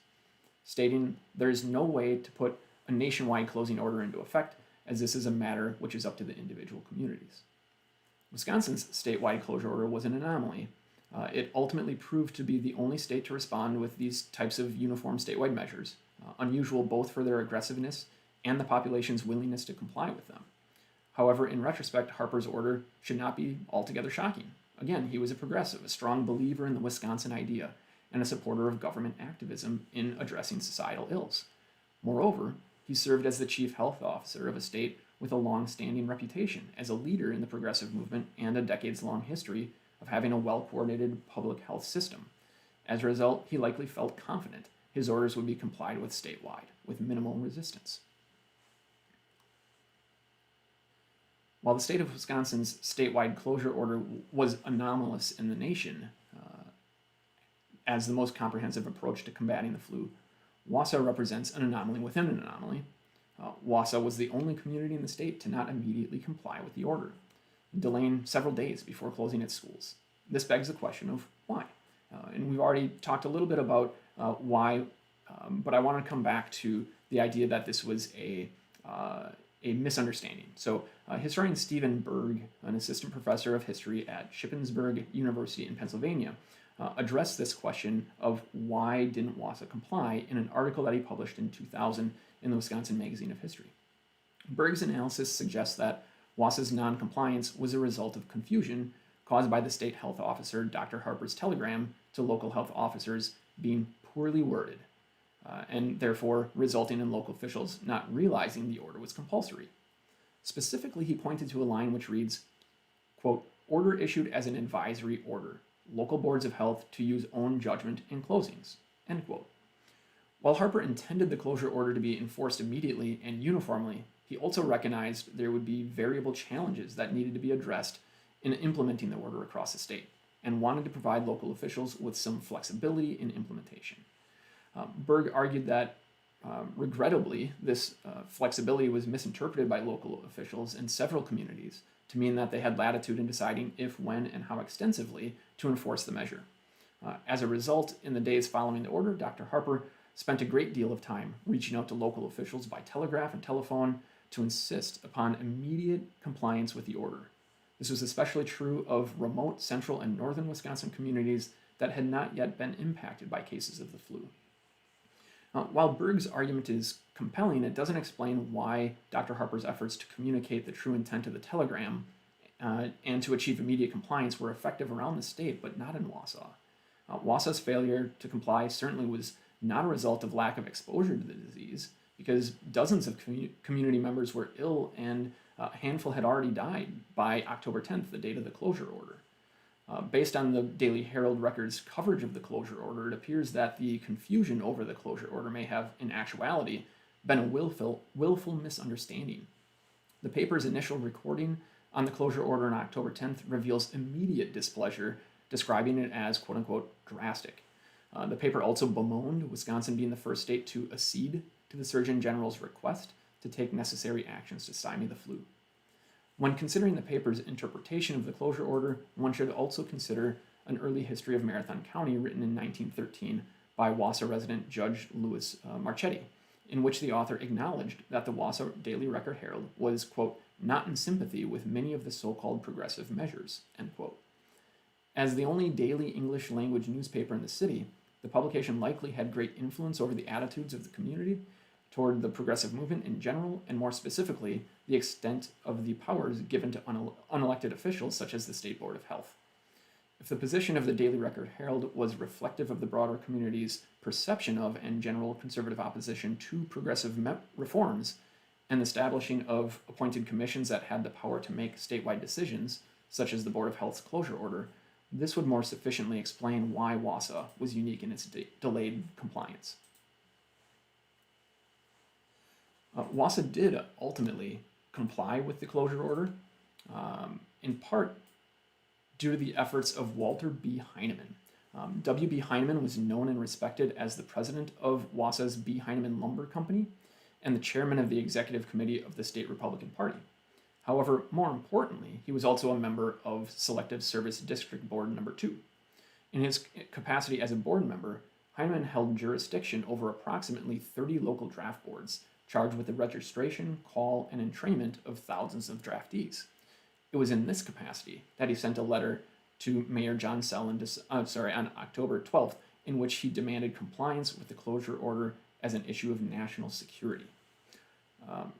stating there is no way to put a nationwide closing order into effect, as this is a matter which is up to the individual communities. Wisconsin's statewide closure order was an anomaly. It ultimately proved to be the only state to respond with these types of uniform statewide measures, unusual both for their aggressiveness and the population's willingness to comply with them. However, in retrospect, Harper's order should not be altogether shocking. Again, he was a progressive, a strong believer in the Wisconsin idea, and a supporter of government activism in addressing societal ills. Moreover, he served as the chief health officer of a state with a long-standing reputation as a leader in the progressive movement and a decades-long history of having a well-coordinated public health system. As a result, he likely felt confident his orders would be complied with statewide, with minimal resistance. While the state of Wisconsin's statewide closure order was anomalous in the nation as the most comprehensive approach to combating the flu, Wausau represents an anomaly within an anomaly. Wausau was the only community in the state to not immediately comply with the order, delaying several days before closing its schools. This begs the question of why. And we've already talked a little bit about why, but I want to come back to the idea that this was a misunderstanding. So historian Stephen Berg, an assistant professor of history at Shippensburg University in Pennsylvania, addressed this question of why didn't Wausau comply in an article that he published in 2000 in the Wisconsin Magazine of History. Berg's analysis suggests that Wausau's non-compliance was a result of confusion caused by the state health officer Dr. Harper's telegram to local health officers being poorly worded, and therefore resulting in local officials not realizing the order was compulsory. Specifically, he pointed to a line which reads, quote, "Order issued as an advisory order. Local boards of health to use own judgment in closings," end quote. While Harper intended the closure order to be enforced immediately and uniformly, he also recognized there would be variable challenges that needed to be addressed in implementing the order across the state, and wanted to provide local officials with some flexibility in implementation. Berg argued that, regrettably, this flexibility was misinterpreted by local officials in several communities to mean that they had latitude in deciding if, when, and how extensively to enforce the measure. As a result, in the days following the order, Dr. Harper spent a great deal of time reaching out to local officials by telegraph and telephone to insist upon immediate compliance with the order. This was especially true of remote central and northern Wisconsin communities that had not yet been impacted by cases of the flu. While Berg's argument is compelling, it doesn't explain why Dr. Harper's efforts to communicate the true intent of the telegram and to achieve immediate compliance were effective around the state, but not in Wausau. Wausau's failure to comply certainly was not a result of lack of exposure to the disease, because dozens of community members were ill and a handful had already died by October 10th, the date of the closure order. Based on the Daily Herald Record's coverage of the closure order, it appears that the confusion over the closure order may have, in actuality, been a willful misunderstanding. The paper's initial recording on the closure order on October 10th reveals immediate displeasure, describing it as, quote-unquote, drastic. The paper also bemoaned Wisconsin being the first state to accede to the Surgeon General's request to take necessary actions to stymie the flu. When considering the paper's interpretation of the closure order, one should also consider an early history of Marathon County written in 1913 by Wausau resident Judge Louis Marchetti, in which the author acknowledged that the Wausau Daily Record Herald was, quote, not in sympathy with many of the so-called progressive measures, end quote. As the only daily English language newspaper in the city, the publication likely had great influence over the attitudes of the community toward the progressive movement in general, and more specifically, the extent of the powers given to unelected officials such as the State Board of Health. If the position of the Daily Record Herald was reflective of the broader community's perception of and general conservative opposition to progressive reforms, and the establishing of appointed commissions that had the power to make statewide decisions, such as the Board of Health's closure order, this would more sufficiently explain why Wausau was unique in its delayed compliance. Wausau did ultimately comply with the closure order, in part due to the efforts of Walter B. Heineman. W.B. Heineman was known and respected as the president of Wausau's B. Heineman Lumber Company and the chairman of the executive committee of the state Republican Party. However, more importantly, he was also a member of Selective Service District Board Number 2. In his capacity as a board member, Heineman held jurisdiction over approximately 30 local draft boards, charged with the registration, call, and entrainment of thousands of draftees. It was in this capacity that he sent a letter to Mayor John Sell on October 12th, in which he demanded compliance with the closure order as an issue of national security.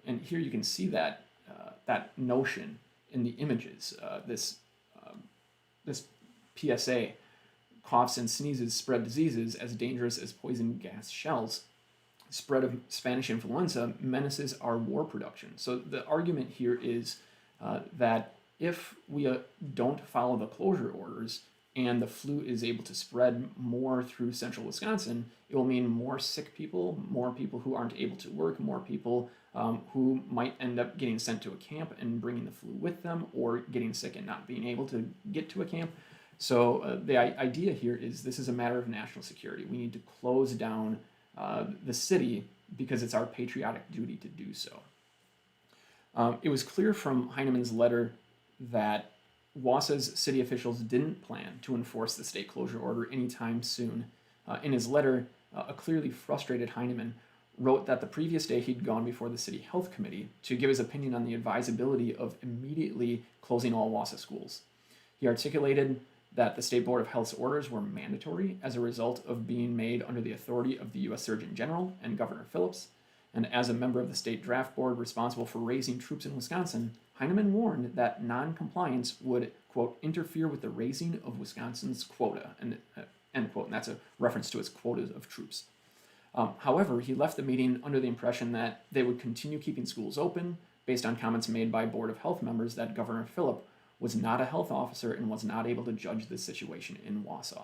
And here you can see that notion in the images. This PSA, coughs and sneezes spread diseases as dangerous as poison gas shells. Spread of Spanish influenza menaces our war production. So the argument here is that if we don't follow the closure orders, and the flu is able to spread more through central Wisconsin, it will mean more sick people, more people who aren't able to work, more people who might end up getting sent to a camp and bringing the flu with them, or getting sick and not being able to get to a camp. So the idea here is this is a matter of national security. We need to close down the city because it's our patriotic duty to do so. It was clear from Heinemann's letter that Wausau's city officials didn't plan to enforce the state closure order anytime soon. In his letter, a clearly frustrated Heinemann wrote that the previous day he'd gone before the city health committee to give his opinion on the advisability of immediately closing all Wausau schools. He articulated that the State Board of Health's orders were mandatory as a result of being made under the authority of the U.S. Surgeon General and Governor Phillips, and as a member of the state draft board responsible for raising troops in Wisconsin, Heinemann warned that non-compliance would, quote, interfere with the raising of Wisconsin's quota, and, end quote, and that's a reference to its quotas of troops. However, he left the meeting under the impression that they would continue keeping schools open based on comments made by Board of Health members that Governor Phillip was not a health officer and was not able to judge the situation in Wausau.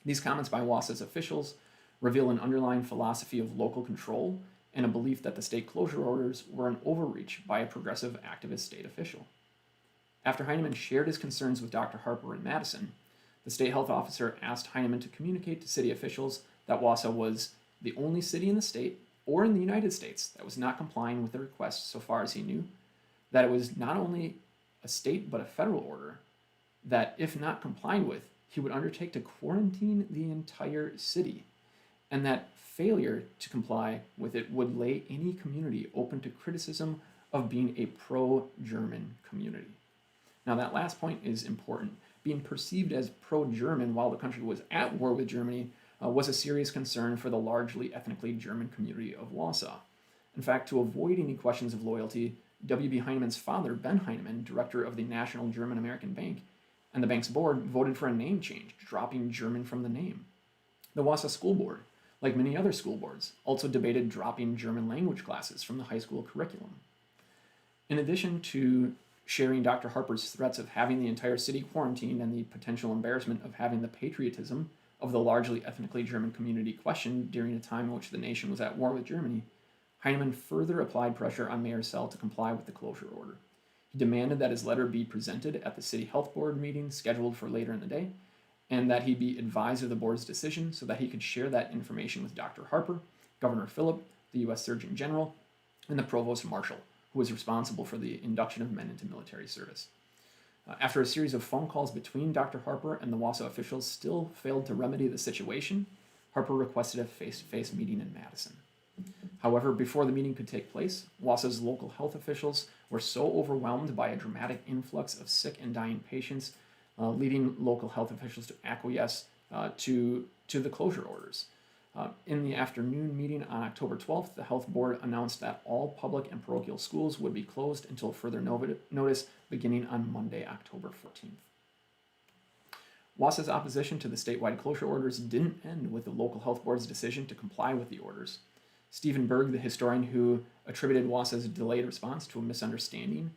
These comments by Wausau's officials reveal an underlying philosophy of local control and a belief that the state closure orders were an overreach by a progressive activist state official. After Heinemann shared his concerns with Dr. Harper in Madison, the state health officer asked Heinemann to communicate to city officials that Wausau was the only city in the state or in the United States that was not complying with the request so far as he knew, that it was not only a state but a federal order, that if not complied with, he would undertake to quarantine the entire city, and that failure to comply with it would lay any community open to criticism of being a pro-German community. Now that last point is important. Being perceived as pro-German while the country was at war with Germany was a serious concern for the largely ethnically German community of Wausau. In fact, to avoid any questions of loyalty, W.B. Heinemann's father, Ben Heinemann, director of the National German-American Bank, and the bank's board voted for a name change, dropping German from the name. The Wausau School Board, like many other school boards, also debated dropping German language classes from the high school curriculum. In addition to sharing Dr. Harper's threats of having the entire city quarantined and the potential embarrassment of having the patriotism of the largely ethnically German community questioned during a time in which the nation was at war with Germany, Heinemann further applied pressure on Mayor Sell to comply with the closure order. He demanded that his letter be presented at the City Health Board meeting scheduled for later in the day, and that he be advised of the board's decision so that he could share that information with Dr. Harper, Governor Phillip, the U.S. Surgeon General, and the Provost Marshal, who was responsible for the induction of men into military service. After a series of phone calls between Dr. Harper and the Wausau officials still failed to remedy the situation, Harper requested a face-to-face meeting in Madison. However, before the meeting could take place, Wausau's local health officials were so overwhelmed by a dramatic influx of sick and dying patients, leading local health officials to acquiesce to the closure orders. In the afternoon meeting on October 12th, the health board announced that all public and parochial schools would be closed until further notice beginning on Monday, October 14th. Wausau's opposition to the statewide closure orders didn't end with the local health board's decision to comply with the orders. Stephen Berg, the historian who attributed Wausau's delayed response to a misunderstanding,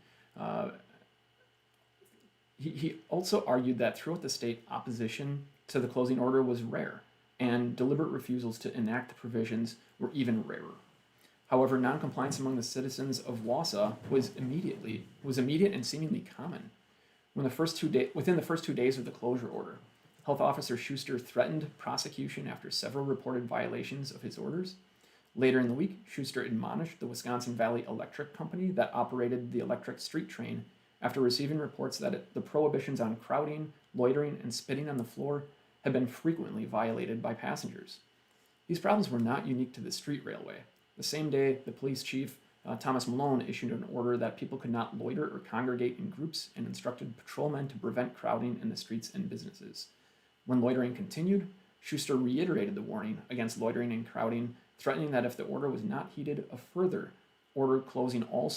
he also argued that throughout the state, opposition to the closing order was rare, and deliberate refusals to enact the provisions were even rarer. However, noncompliance among the citizens of Wausau was immediate and seemingly common. Within the first 2 days of the closure order, Health Officer Schuster threatened prosecution after several reported violations of his orders. Later in the week, Schuster admonished the Wisconsin Valley Electric Company that operated the electric street train after receiving reports that the prohibitions on crowding, loitering, and spitting on the floor had been frequently violated by passengers. These problems were not unique to the street railway. The same day, the police chief, Thomas Malone, issued an order that people could not loiter or congregate in groups and instructed patrolmen to prevent crowding in the streets and businesses. When loitering continued, Schuster reiterated the warning against loitering and crowding, threatening that if the order was not heeded, a further order closing all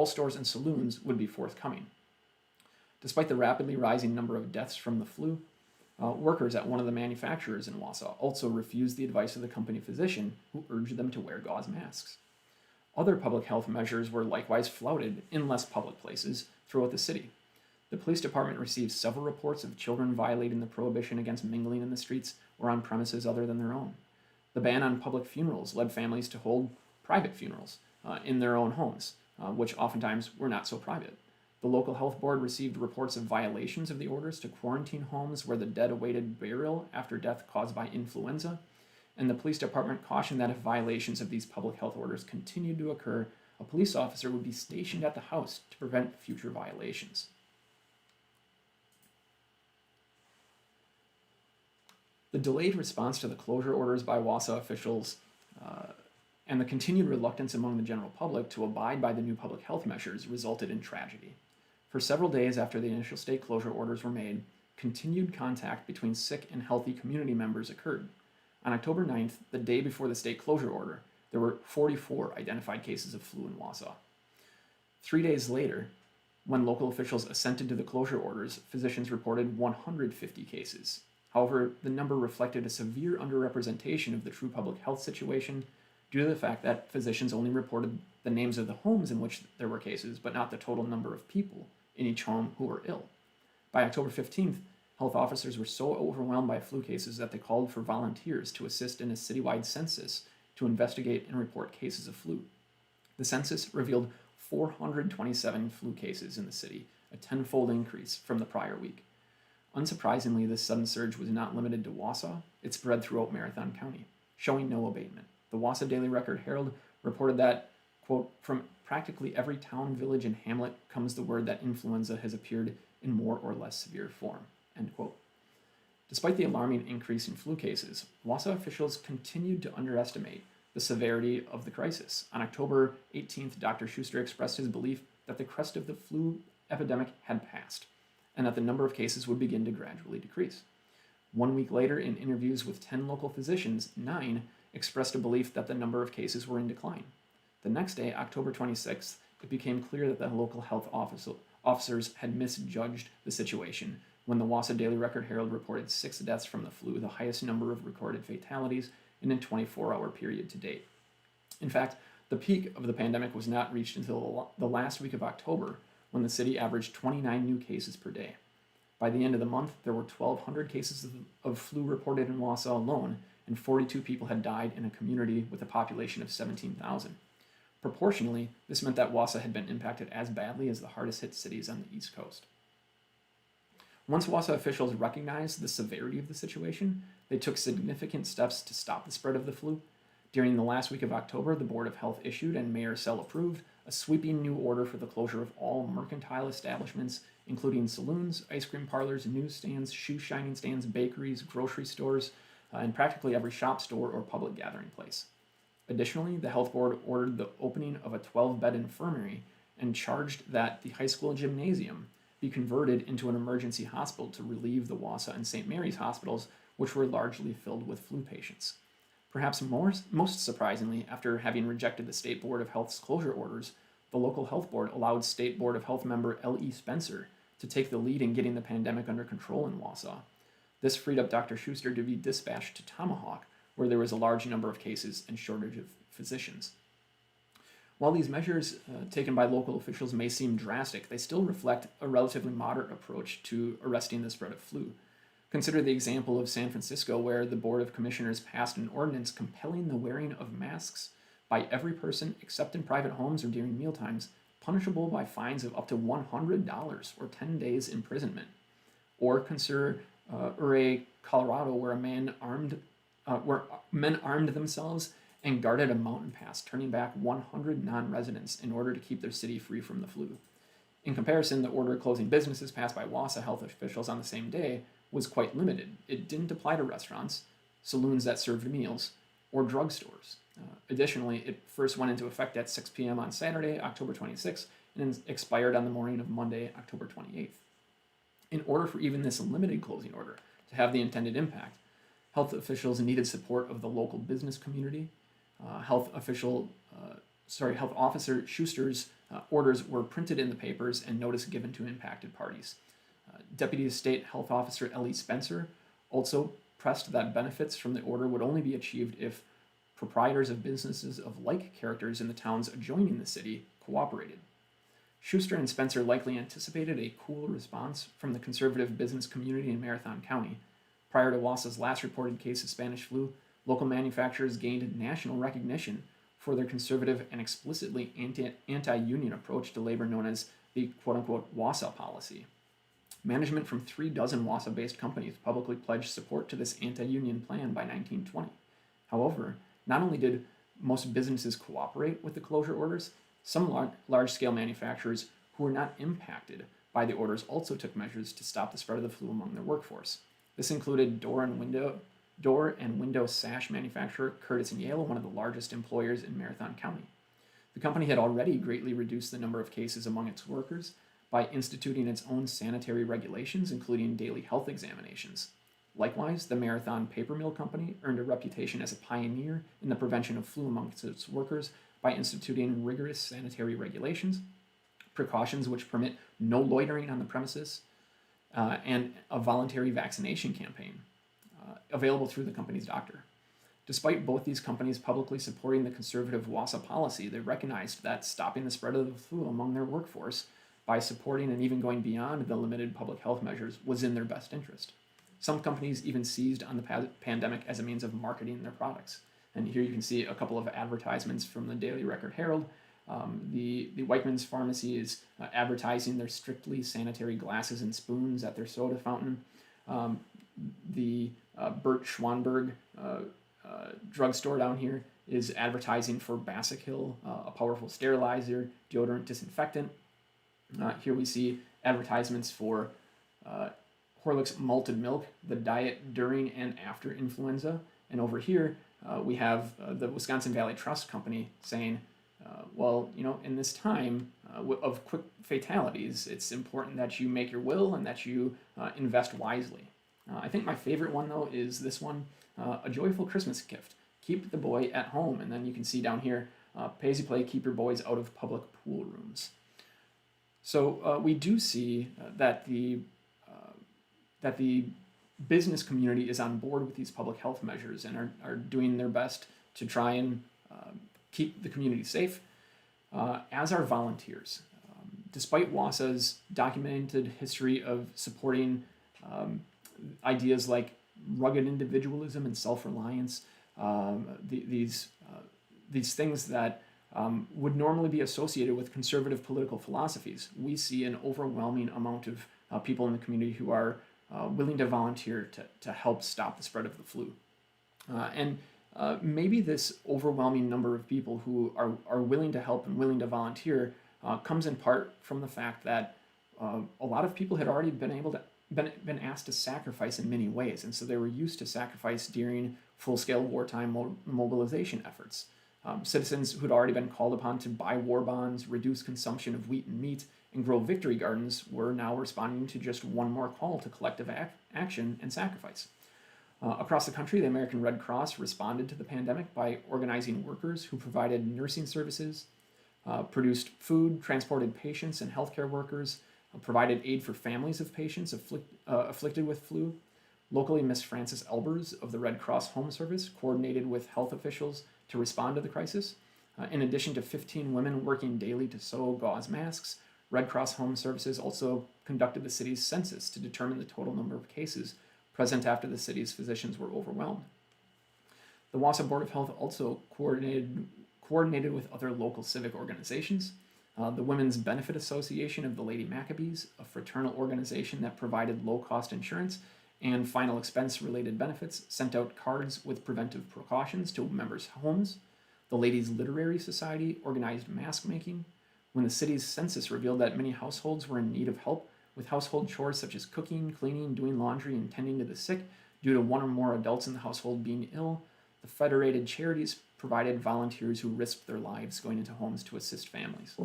stores and saloons would be forthcoming. Despite the rapidly rising number of deaths from the flu, workers at one of the manufacturers in Wausau also refused the advice of the company physician, who urged them to wear gauze masks. Other public health measures were likewise flouted in less public places throughout the city. The police department received several reports of children violating the prohibition against mingling in the streets or on premises other than their own. The ban on public funerals led families to hold private funerals in their own homes, which oftentimes were not so private. The local health board received reports of violations of the orders to quarantine homes where the dead awaited burial after death caused by influenza, and the police department cautioned that if violations of these public health orders continued to occur, a police officer would be stationed at the house to prevent future violations. The delayed response to the closure orders by Wausau officials and the continued reluctance among the general public to abide by the new public health measures resulted in tragedy. For several days after the initial state closure orders were made, continued contact between sick and healthy community members occurred. On October 9th, the day before the state closure order, there were 44 identified cases of flu in Wausau. 3 days later, when local officials assented to the closure orders, physicians reported 150 cases. However, the number reflected a severe underrepresentation of the true public health situation due to the fact that physicians only reported the names of the homes in which there were cases, but not the total number of people in each home who were ill. By October 15th, health officers were so overwhelmed by flu cases that they called for volunteers to assist in a citywide census to investigate and report cases of flu. The census revealed 427 flu cases in the city, a tenfold increase from the prior week. Unsurprisingly, this sudden surge was not limited to Wausau, it spread throughout Marathon County, showing no abatement. The Wausau Daily Record-Herald reported that, quote, "From practically every town, village, and hamlet comes the word that influenza has appeared in more or less severe form," end quote. Despite the alarming increase in flu cases, Wausau officials continued to underestimate the severity of the crisis. On October 18th, Dr. Schuster expressed his belief that the crest of the flu epidemic had passed, and that the number of cases would begin to gradually decrease. 1 week later, in interviews with 10 local physicians, 9 expressed a belief that the number of cases were in decline. The next day, October 26th, it became clear that the local health officers had misjudged the situation when the Wausau Daily Record-Herald reported 6 deaths from the flu, the highest number of recorded fatalities in a 24-hour period to date. In fact, the peak of the pandemic was not reached until the last week of October, when the city averaged 29 new cases per day. By the end of the month, there were 1,200 cases of flu reported in Wausau alone, and 42 people had died in a community with a population of 17,000. Proportionally, this meant that Wausau had been impacted as badly as the hardest hit cities on the East Coast. Once Wausau officials recognized the severity of the situation, they took significant steps to stop the spread of the flu. During the last week of October, the Board of Health issued and Mayor Sell approved a sweeping new order for the closure of all mercantile establishments, including saloons, ice cream parlors, newsstands, shoe shining stands, bakeries, grocery stores, and practically every shop, store, or public gathering place. Additionally, the health board ordered the opening of a 12-bed infirmary and charged that the high school gymnasium be converted into an emergency hospital to relieve the Wausau and St. Mary's hospitals, which were largely filled with flu patients. Perhaps most surprisingly, after having rejected the State Board of Health's closure orders, the local health board allowed State Board of Health member L.E. Spencer to take the lead in getting the pandemic under control in Wausau. This freed up Dr. Schuster to be dispatched to Tomahawk, where there was a large number of cases and shortage of physicians. While these measures taken by local officials may seem drastic, they still reflect a relatively moderate approach to arresting the spread of flu. Consider the example of San Francisco, where the Board of Commissioners passed an ordinance compelling the wearing of masks by every person except in private homes or during mealtimes, punishable by fines of up to $100 or 10 days imprisonment. Or consider Ure, Colorado, where men armed themselves and guarded a mountain pass, turning back 100 non-residents in order to keep their city free from the flu. In comparison, the order closing businesses passed by Wausau health officials on the same day was quite limited. It didn't apply to restaurants, saloons that served meals, or drugstores. Additionally, it first went into effect at 6 p.m. on Saturday, October 26th, and expired on the morning of Monday, October 28th. In order for even this limited closing order to have the intended impact, health officials needed support of the local business community. Health Officer Schuster's orders were printed in the papers and notice given to impacted parties. Deputy State Health Officer L.E. Spencer also pressed that benefits from the order would only be achieved if proprietors of businesses of like characters in the towns adjoining the city cooperated. Schuster and Spencer likely anticipated a cool response from the conservative business community in Marathon County. Prior to Wausau's last reported case of Spanish flu, local manufacturers gained national recognition for their conservative and explicitly anti-union approach to labor known as the quote-unquote Wausau policy. Management from 3 dozen Wausau-based companies publicly pledged support to this anti-union plan by 1920. However, not only did most businesses cooperate with the closure orders, some large-scale manufacturers who were not impacted by the orders also took measures to stop the spread of the flu among their workforce. This included door and window sash manufacturer Curtis and Yale, one of the largest employers in Marathon County. The company had already greatly reduced the number of cases among its workers by instituting its own sanitary regulations, including daily health examinations. Likewise, the Marathon Paper Mill Company earned a reputation as a pioneer in the prevention of flu amongst its workers by instituting rigorous sanitary regulations, precautions which permit no loitering on the premises, and a voluntary vaccination campaign available through the company's doctor. Despite both these companies publicly supporting the conservative Wausau policy, they recognized that stopping the spread of the flu among their workforce by supporting and even going beyond the limited public health measures was in their best interest. Some companies even seized on the pandemic as a means of marketing their products. And here you can see a couple of advertisements from the Daily Record Herald. The Weichmann's Pharmacy is advertising their strictly sanitary glasses and spoons at their soda fountain. The Bert Schwanberg drugstore down here is advertising for Basic-Hill, a powerful sterilizer, deodorant, disinfectant. Here we see advertisements for Horlick's malted milk, the diet during and after influenza. And over here, we have the Wisconsin Valley Trust Company saying, well, you know, in this time of quick fatalities, it's important that you make your will and that you invest wisely. I think my favorite one, though, is this one, a joyful Christmas gift. Keep the boy at home. And then you can see down here, pay as you play, keep your boys out of public pool rooms. So we do see that the business community is on board with these public health measures and are doing their best to try and keep the community safe, as are volunteers. Despite WASA's documented history of supporting ideas like rugged individualism and self-reliance, these things that would normally be associated with conservative political philosophies, we see an overwhelming amount of people in the community who are willing to volunteer to help stop the spread of the flu. And maybe this overwhelming number of people who are willing to help and willing to volunteer comes in part from the fact that a lot of people had already been asked to sacrifice in many ways, and so they were used to sacrifice during full-scale wartime mobilization efforts. Citizens who'd already been called upon to buy war bonds, reduce consumption of wheat and meat, and grow victory gardens were now responding to just one more call to collective action and sacrifice. Across the country, the American Red Cross responded to the pandemic by organizing workers who provided nursing services, produced food, transported patients and healthcare workers, provided aid for families of patients afflicted with flu. Locally, Miss Frances Elbers of the Red Cross Home Service coordinated with health officials to respond to the crisis. In addition to 15 women working daily to sew gauze masks, Red Cross Home Services also conducted the city's census to determine the total number of cases present after the city's physicians were overwhelmed. The Wausau Board of Health also coordinated with other local civic organizations. The Women's Benefit Association of the Lady Maccabees, a fraternal organization that provided low-cost insurance and final expense-related benefits, sent out cards with preventive precautions to members' homes. The Ladies' Literary Society organized mask making. When the city's census revealed that many households were in need of help with household chores such as cooking, cleaning, doing laundry, and tending to the sick due to one or more adults in the household being ill, the Federated Charities provided volunteers who risked their lives going into homes to assist families.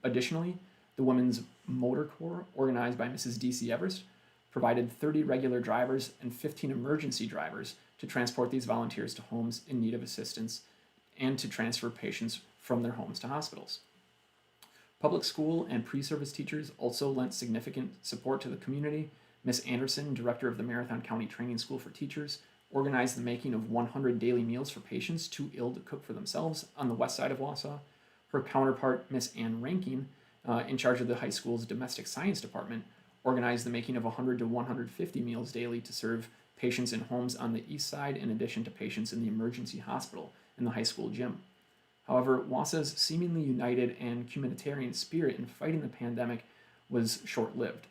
Additionally, the Women's Motor Corps, organized by Mrs. D.C. Everest, provided 30 regular drivers and 15 emergency drivers to transport these volunteers to homes in need of assistance and to transfer patients from their homes to hospitals. Public school and pre-service teachers also lent significant support to the community. Miss Anderson, director of the Marathon County Training School for Teachers, organized the making of 100 daily meals for patients too ill to cook for themselves on the west side of Wausau. Her counterpart, Miss Ann Rankin, in charge of the high school's domestic science department, organized the making of 100 to 150 meals daily to serve patients in homes on the east side, in addition to patients in the emergency hospital and the high school gym. However, Wausau's seemingly united and humanitarian spirit in fighting the pandemic was short-lived.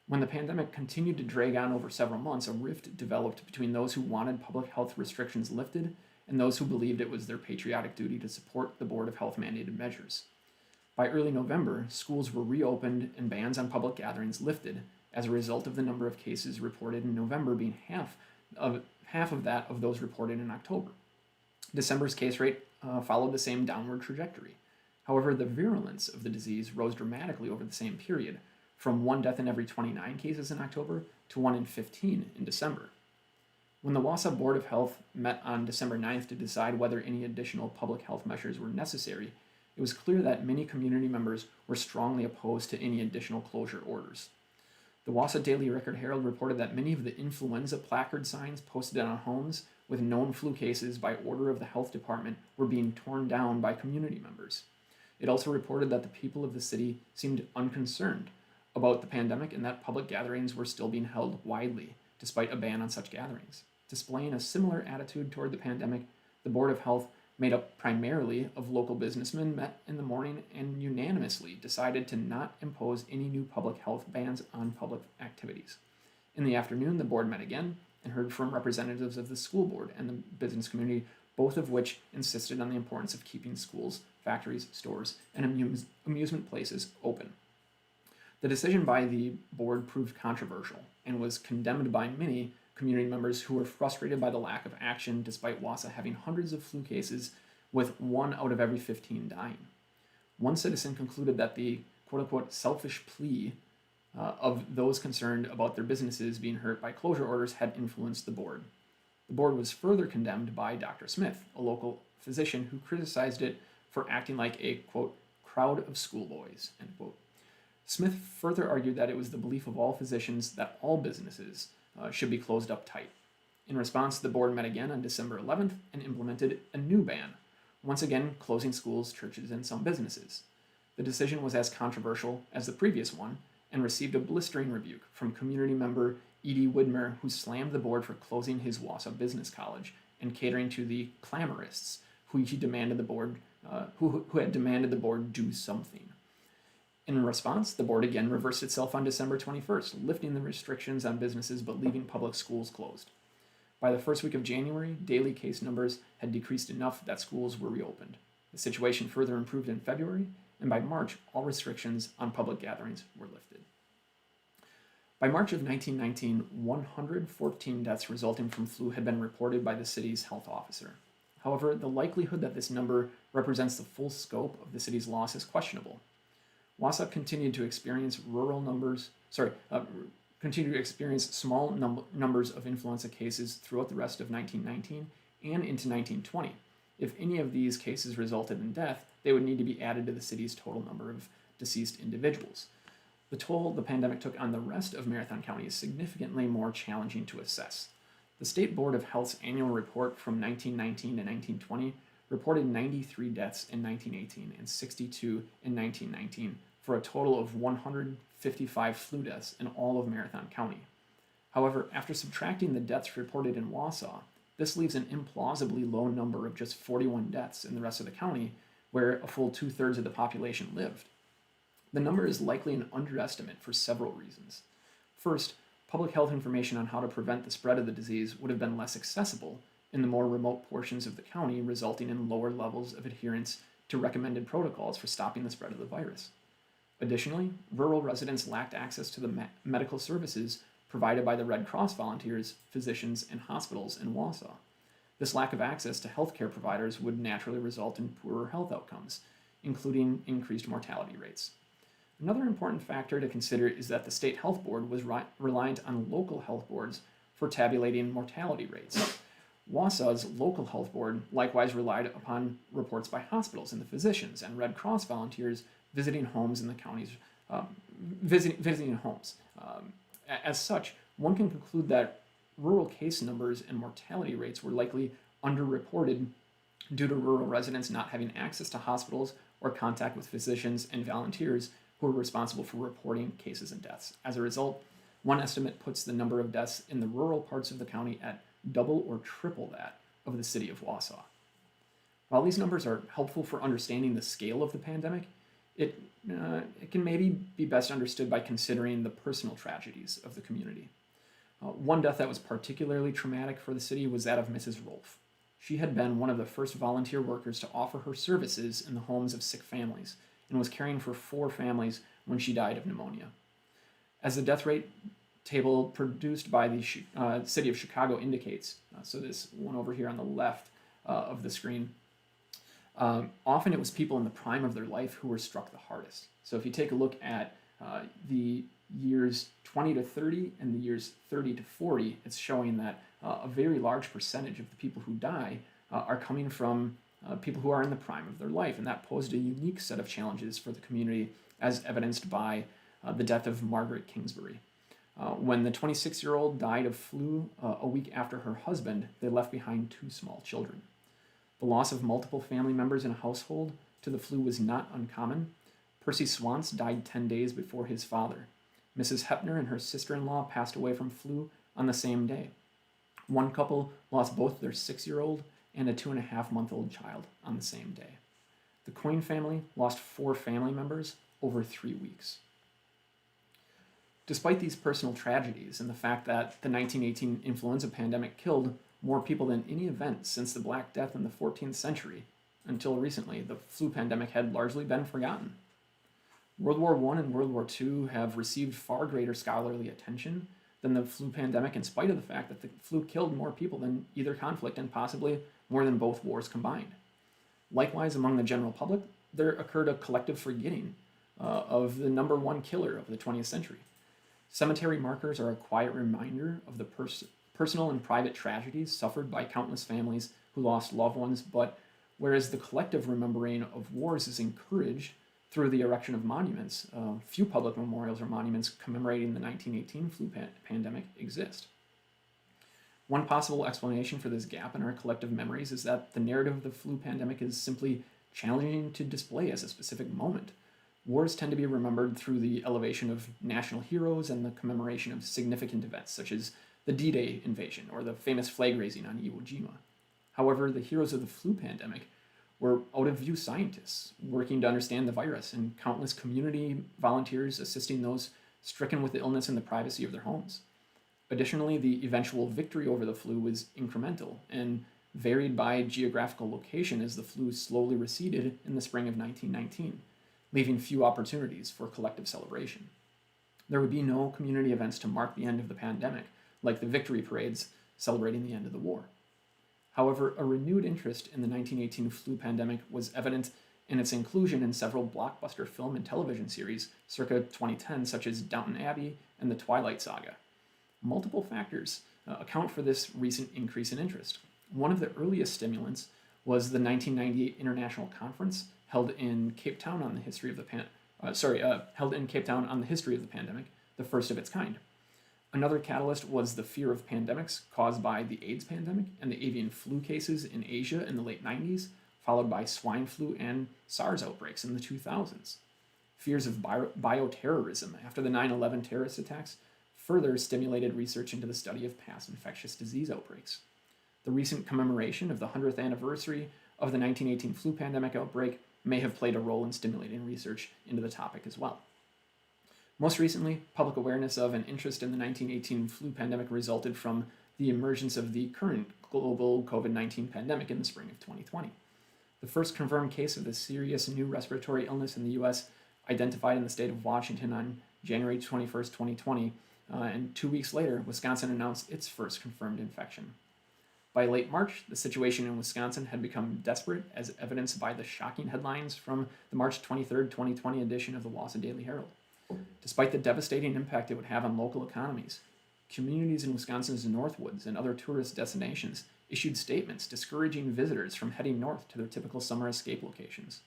When the pandemic continued to drag on over several months, a rift developed between those who wanted public health restrictions lifted and those who believed it was their patriotic duty to support the Board of Health mandated measures. By early November, schools were reopened and bans on public gatherings lifted as a result of the number of cases reported in November being half of that of those reported in October. December's case rate followed the same downward trajectory. However, the virulence of the disease rose dramatically over the same period, from 1 death in every 29 cases in October to 1 in 15 in December. When the Wausau Board of Health met on December 9th to decide whether any additional public health measures were necessary, it was clear that many community members were strongly opposed to any additional closure orders. The Wausau Daily Record-Herald reported that many of the influenza placard signs posted on homes with known flu cases by order of the health department were being torn down by community members. It also reported that the people of the city seemed unconcerned about the pandemic and that public gatherings were still being held widely, despite a ban on such gatherings. Displaying a similar attitude toward the pandemic, the Board of Health, made up primarily of local businessmen, met in the morning and unanimously decided to not impose any new public health bans on public activities. In the afternoon, the board met again and heard from representatives of the school board and the business community, both of which insisted on the importance of keeping schools, factories, stores, and amusement places open. The decision by the board proved controversial and was condemned by many community members who were frustrated by the lack of action despite Wausau having hundreds of flu cases, with 1 out of every 15 dying. One citizen concluded that the quote-unquote selfish plea of those concerned about their businesses being hurt by closure orders had influenced the board. The board was further condemned by Dr. Smith, a local physician who criticized it for acting like a, quote, crowd of schoolboys, end quote. Smith further argued that it was the belief of all physicians that all businesses should be closed up tight. In response, the board met again on December 11th and implemented a new ban, once again closing schools, churches, and some businesses. The decision was as controversial as the previous one and received a blistering rebuke from community member Edie Widmer, who slammed the board for closing his Wausau Business College and catering to the clamorists who had demanded the board do something. In response, the board again reversed itself on December 21st, lifting the restrictions on businesses but leaving public schools closed. By the first week of January, daily case numbers had decreased enough that schools were reopened. The situation further improved in February, and by March, all restrictions on public gatherings were lifted. By March of 1919, 114 deaths resulting from flu had been reported by the city's health officer. However, the likelihood that this number represents the full scope of the city's loss is questionable. Wausau continued to experience small numbers of influenza cases throughout the rest of 1919 and into 1920. If any of these cases resulted in death, they would need to be added to the city's total number of deceased individuals. The toll the pandemic took on the rest of Marathon County is significantly more challenging to assess. The State Board of Health's annual report from 1919 to 1920 reported 93 deaths in 1918 and 62 in 1919, for a total of 155 flu deaths in all of Marathon County. However, after subtracting the deaths reported in Wausau, this leaves an implausibly low number of just 41 deaths in the rest of the county, where a full 2/3 of the population lived. The number is likely an underestimate for several reasons. First, public health information on how to prevent the spread of the disease would have been less accessible in the more remote portions of the county, resulting in lower levels of adherence to recommended protocols for stopping the spread of the virus. Additionally, rural residents lacked access to the medical services provided by the Red Cross volunteers, physicians, and hospitals in Wausau. This lack of access to healthcare providers would naturally result in poorer health outcomes, including increased mortality rates. Another important factor to consider is that the State Health Board was reliant on local health boards for tabulating mortality rates. Wausau's local health board likewise relied upon reports by hospitals and the physicians and Red Cross volunteers visiting homes in the county's visiting homes. As such, one can conclude that rural case numbers and mortality rates were likely underreported due to rural residents not having access to hospitals or contact with physicians and volunteers who are responsible for reporting cases and deaths. As a result, one estimate puts the number of deaths in the rural parts of the county at double or triple that of the city of Wausau. While these numbers are helpful for understanding the scale of the pandemic, it can maybe be best understood by considering the personal tragedies of the community. One death that was particularly traumatic for the city was that of Mrs. Rolfe. She had been one of the first volunteer workers to offer her services in the homes of sick families and was caring for 4 families when she died of pneumonia. As the death rate table produced by the city of Chicago indicates, so this one over here on the left of the screen, often it was people in the prime of their life who were struck the hardest. So if you take a look at the years 20 to 30 and the years 30 to 40, it's showing that a very large percentage of the people who die are coming from people who are in the prime of their life, and that posed a unique set of challenges for the community, as evidenced by the death of Margaret Kingsbury. When the 26-year-old died of flu a week after her husband, they left behind 2 small children. The loss of multiple family members in a household to the flu was not uncommon. Percy Swance died 10 days before his father. Mrs. Hepner and her sister-in-law passed away from flu on the same day. One couple lost both their 6-year-old and a 2.5-month-old child on the same day. The Coyne family lost 4 family members over 3 weeks. Despite these personal tragedies and the fact that the 1918 influenza pandemic killed more people than any event since the Black Death in the 14th century, until recently, the flu pandemic had largely been forgotten. World War I and World War II have received far greater scholarly attention than the flu pandemic, in spite of the fact that the flu killed more people than either conflict and possibly more than both wars combined. Likewise, among the general public, there occurred a collective forgetting of the number one killer of the 20th century. Cemetery markers are a quiet reminder of the personal and private tragedies suffered by countless families who lost loved ones, but whereas the collective remembering of wars is encouraged through the erection of monuments, few public memorials or monuments commemorating the 1918 flu pandemic exist. One possible explanation for this gap in our collective memories is that the narrative of the flu pandemic is simply challenging to display as a specific moment. Wars tend to be remembered through the elevation of national heroes and the commemoration of significant events, such as the D-Day invasion or the famous flag raising on Iwo Jima. However, the heroes of the flu pandemic were out-of-view scientists working to understand the virus and countless community volunteers assisting those stricken with the illness in the privacy of their homes. Additionally, the eventual victory over the flu was incremental and varied by geographical location as the flu slowly receded in the spring of 1919, leaving few opportunities for collective celebration. There would be no community events to mark the end of the pandemic, like the victory parades celebrating the end of the war. However, a renewed interest in the 1918 flu pandemic was evident in its inclusion in several blockbuster film and television series circa 2010, such as Downton Abbey and The Twilight Saga. Multiple factors account for this recent increase in interest. One of the earliest stimulants was the 1998 International Conference held in Cape Town on the history of the pandemic, the first of its kind. Another catalyst was the fear of pandemics caused by the AIDS pandemic and the avian flu cases in Asia in the late 90s, followed by swine flu and SARS outbreaks in the 2000s. Fears of bioterrorism after the 9/11 terrorist attacks further stimulated research into the study of past infectious disease outbreaks. The recent commemoration of the 100th anniversary of the 1918 flu pandemic outbreak may have played a role in stimulating research into the topic as well. Most recently, public awareness of and interest in the 1918 flu pandemic resulted from the emergence of the current global COVID-19 pandemic in the spring of 2020. The first confirmed case of this serious new respiratory illness in the U.S. identified in the state of Washington on January 21st, 2020, and 2 weeks later, Wisconsin announced its first confirmed infection. By late March, the situation in Wisconsin had become desperate, as evidenced by the shocking headlines from the March 23rd, 2020 edition of the Wausau Daily Herald. Despite the devastating impact it would have on local economies, communities in Wisconsin's Northwoods and other tourist destinations issued statements discouraging visitors from heading north to their typical summer escape locations.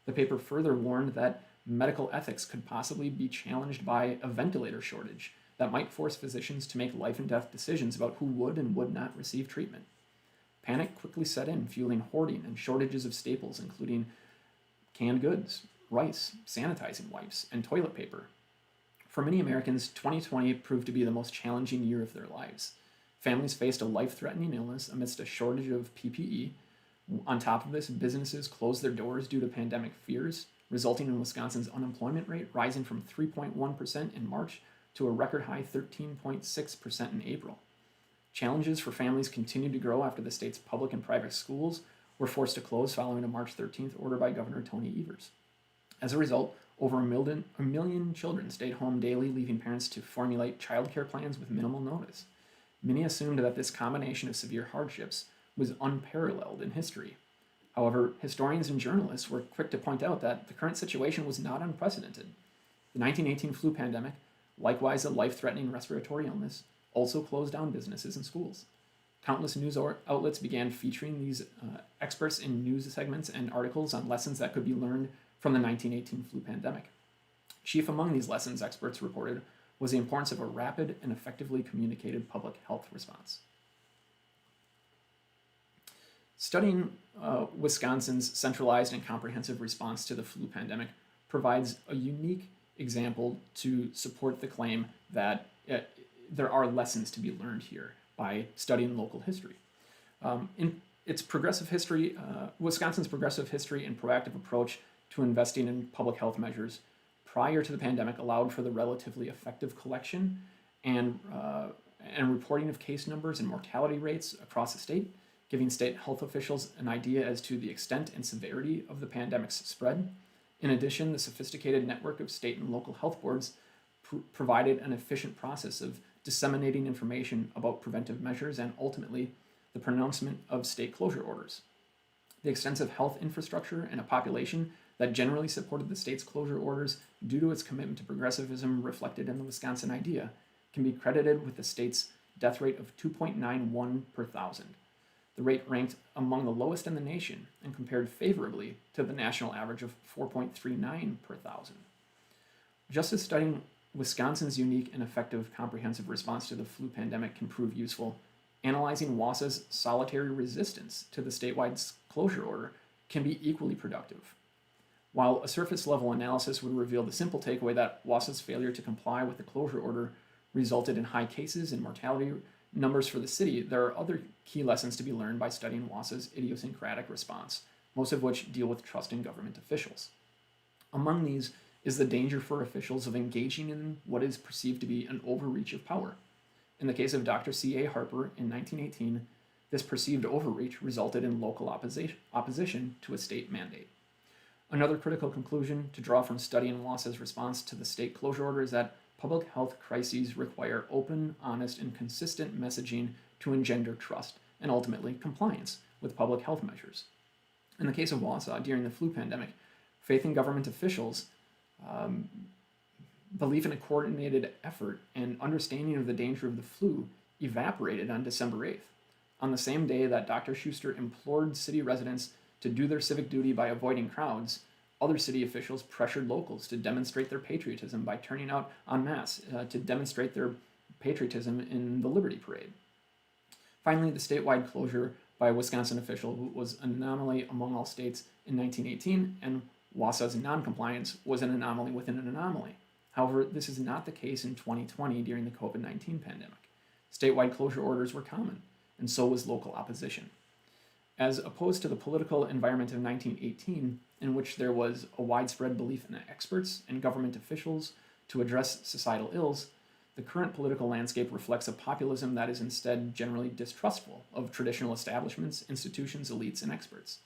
The paper further warned that medical ethics could possibly be challenged by a ventilator shortage that might force physicians to make life and death decisions about who would and would not receive treatment. Panic quickly set in, fueling hoarding and shortages of staples, including canned goods, rice, sanitizing wipes, and toilet paper. For many Americans, 2020 proved to be the most challenging year of their lives. Families faced a life-threatening illness amidst a shortage of PPE. On top of this, businesses closed their doors due to pandemic fears, resulting in Wisconsin's unemployment rate rising from 3.1% in March to a record high 13.6% in April. Challenges for families continued to grow after the state's public and private schools were forced to close following a March 13th order by Governor Tony Evers. As a result, over a million children stayed home daily, leaving parents to formulate childcare plans with minimal notice. Many assumed that this combination of severe hardships was unparalleled in history. However, historians and journalists were quick to point out that the current situation was not unprecedented. The 1918 flu pandemic, likewise a life-threatening respiratory illness, also closed down businesses and schools. Countless news outlets began featuring these experts in news segments and articles on lessons that could be learned from the 1918 flu pandemic. Chief among these lessons, experts reported, was the importance of a rapid and effectively communicated public health response. Studying Wisconsin's centralized and comprehensive response to the flu pandemic provides a unique example to support the claim that there are lessons to be learned here by studying local history. In its progressive history, Wisconsin's progressive history and proactive approach to investing in public health measures prior to the pandemic allowed for the relatively effective collection and reporting of case numbers and mortality rates across the state, giving state health officials an idea as to the extent and severity of the pandemic's spread. In addition, the sophisticated network of state and local health boards provided an efficient process of disseminating information about preventive measures and ultimately the pronouncement of state closure orders. The extensive health infrastructure and a population that generally supported the state's closure orders due to its commitment to progressivism reflected in the Wisconsin idea can be credited with the state's death rate of 2.91 per thousand. The rate ranked among the lowest in the nation and compared favorably to the national average of 4.39 per thousand. Just as studying Wisconsin's unique and effective comprehensive response to the flu pandemic can prove useful, analyzing Wausau's solitary resistance to the statewide closure order can be equally productive. While a surface-level analysis would reveal the simple takeaway that Wausau's failure to comply with the closure order resulted in high cases and mortality numbers for the city, there are other key lessons to be learned by studying Wausau's idiosyncratic response, most of which deal with trust in government officials. Among these is the danger for officials of engaging in what is perceived to be an overreach of power. In the case of Dr. C.A. Harper in 1918, this perceived overreach resulted in local opposition to a state mandate. Another critical conclusion to draw from studying Wausau's response to the state closure order is that public health crises require open, honest, and consistent messaging to engender trust and ultimately compliance with public health measures. In the case of Wausau, during the flu pandemic, faith in government officials, belief in a coordinated effort, and understanding of the danger of the flu evaporated on December 8th. On the same day that Dr. Schuster implored city residents to do their civic duty by avoiding crowds, other city officials pressured locals to demonstrate their patriotism by turning out en masse to demonstrate their patriotism in the Liberty Parade. Finally, the statewide closure by a Wisconsin official was an anomaly among all states in 1918, and Wausau's noncompliance was an anomaly within an anomaly. However, this is not the case in 2020 during the COVID-19 pandemic. Statewide closure orders were common, and so was local opposition. As opposed to the political environment of 1918, in which there was a widespread belief in experts and government officials to address societal ills, the current political landscape reflects a populism that is instead generally distrustful of traditional establishments, institutions, elites, and experts.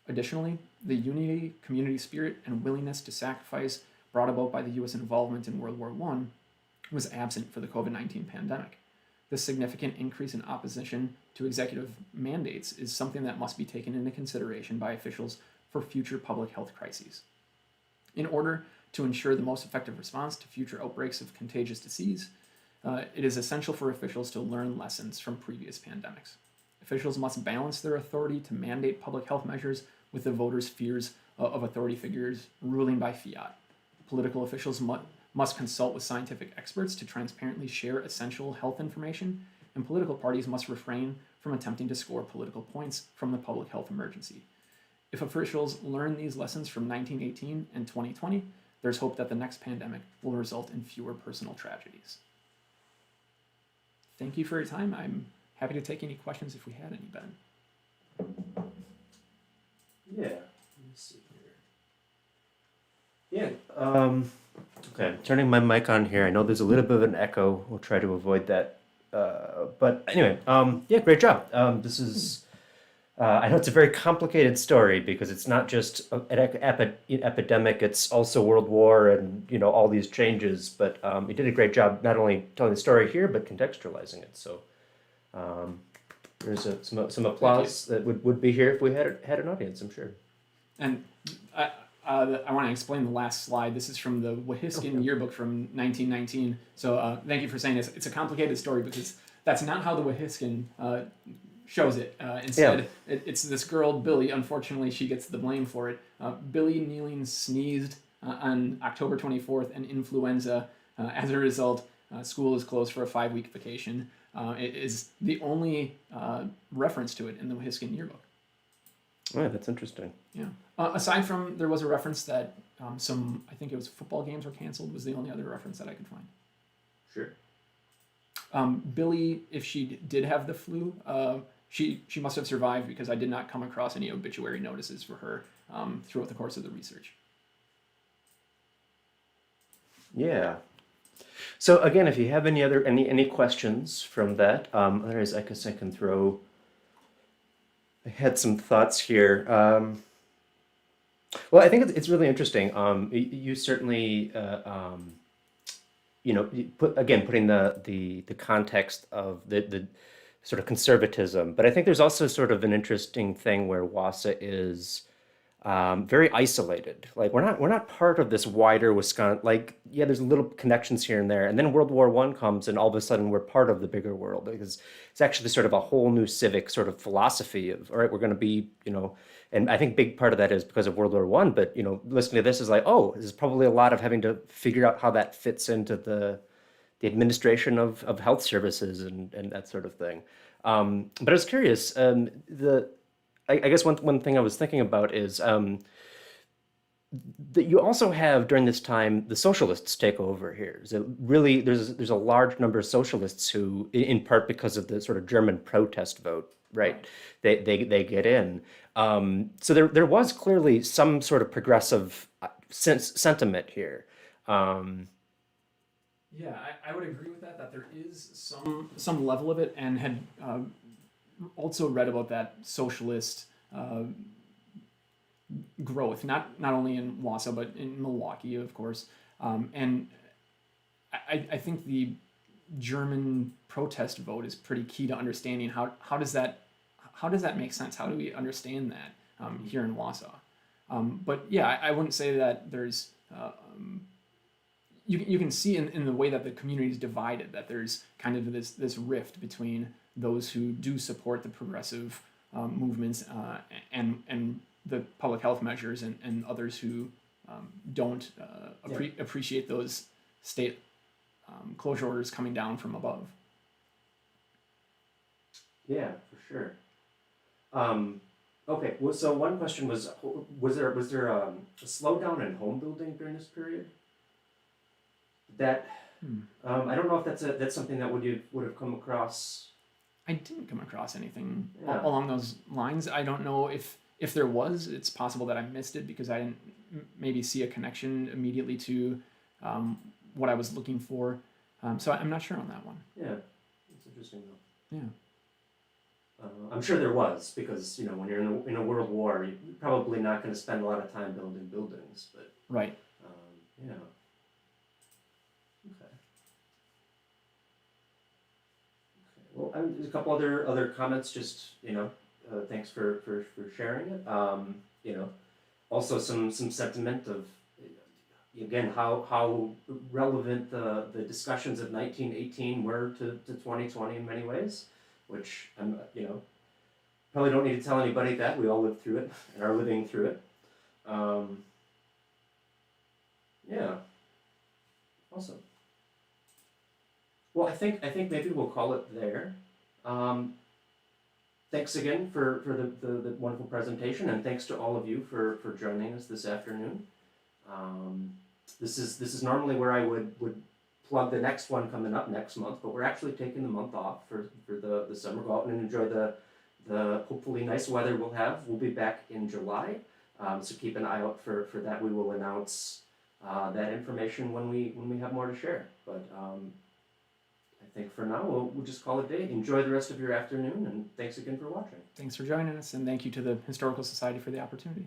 Additionally, the unity, community spirit, and willingness to sacrifice brought about by the U.S. involvement in World War I was absent for the COVID-19 pandemic. This significant increase in opposition to executive mandates is something that must be taken into consideration by officials for future public health crises. In order to ensure the most effective response to future outbreaks of contagious disease, it is essential for officials to learn lessons from previous pandemics. Officials must balance their authority to mandate public health measures with the voters' fears of authority figures ruling by fiat. Political officials must consult with scientific experts to transparently share essential health information, and political parties must refrain from attempting to score political points from the public health emergency. If officials learn these lessons from 1918 and 2020, there's hope that the next pandemic will result in fewer personal tragedies. Thank you for your time. I'm happy to take any questions if we had any, Ben. Yeah. Let me see here. Yeah. Okay. Turning my mic on here. I know there's a little bit of an echo. We'll try to avoid that. But anyway, yeah, great job. This is. I know it's a very complicated story because it's not just an epidemic; it's also World War and all these changes. But you did a great job not only telling the story here but contextualizing it. So there's some applause that would be here if we had an audience. I'm sure. And I want to explain the last slide. This is from the Wahiskin yearbook from 1919. So thank you for saying this. It's a complicated story because that's not how the Wahiskin shows it. Instead, it's this girl, Billy. Unfortunately, she gets the blame for it. Billy Kneeling sneezed on October 24th and influenza. As a result, school is closed for a 5-week vacation. It is the only reference to it in the Wahiskin yearbook. Oh, yeah, that's interesting. Yeah. Aside from, there was a reference that I think it was football games were canceled, was the only other reference that I could find. Sure. Billy, if she did have the flu, she must have survived because I did not come across any obituary notices for her throughout the course of the research. Yeah. So again, if you have any questions from that, otherwise I guess I can throw. I had some thoughts here. Well, I think it's really interesting. You certainly, putting the context of the sort of conservatism, but I think there's also sort of an interesting thing where Wausau is very isolated. Like we're not part of this wider Wisconsin. Like there's little connections here and there, and then World War I comes, and all of a sudden we're part of the bigger world because it's actually sort of a whole new civic sort of philosophy of all right, we're going to be and I think big part of that is because of World War I. But listening to this is like, oh, this is probably a lot of having to figure out how that fits into the administration of health services and that sort of thing. But I was curious. I guess one thing I was thinking about is that you also have during this time the socialists take over here. So really, there's a large number of socialists who, in part because of the sort of German protest vote, right? They get in. So there was clearly some sort of progressive sentiment here. Yeah, I would agree with that. That there is some level of it, and had also read about that socialist growth, not only in Wausau but in Milwaukee, of course. And I think the German protest vote is pretty key to understanding how does that make sense? How do we understand that here in Wausau? But yeah, I wouldn't say that there's you can see in the way that the community is divided that there's kind of this rift between those who do support the progressive movements and the public health measures and others who don't appreciate those state closure orders coming down from above. Yeah, for sure. Okay, well, so one question was there a slowdown in home building during this period? That I don't know if that's something that would have come across. I didn't come across anything along those lines. I don't know if there was. It's possible that I missed it because I didn't maybe see a connection immediately to what I was looking for. So I'm not sure on that one. Yeah, it's interesting though. Yeah. I'm sure there was because when you're in a world war, you're probably not going to spend a lot of time building buildings, but right. Yeah. Okay. Well, there's a couple other comments. Just thanks for sharing it. Also some sentiment of again how relevant the discussions of 1918 were to 2020 in many ways, which I'm probably don't need to tell anybody that we all lived through it and are living through it. Yeah. Awesome. Well, I think maybe we'll call it there. thanks again for the wonderful presentation, and thanks to all of you for joining us this afternoon. This is normally where I would plug the next one coming up next month, but we're actually taking the month off for the summer. Go out and enjoy the hopefully nice weather we'll have. We'll be back in July, so keep an eye out for that. We will announce that information when we have more to share. But I think for now we'll just call it a day. Enjoy the rest of your afternoon, and thanks again for watching. Thanks for joining us, and thank you to the Historical Society for the opportunity.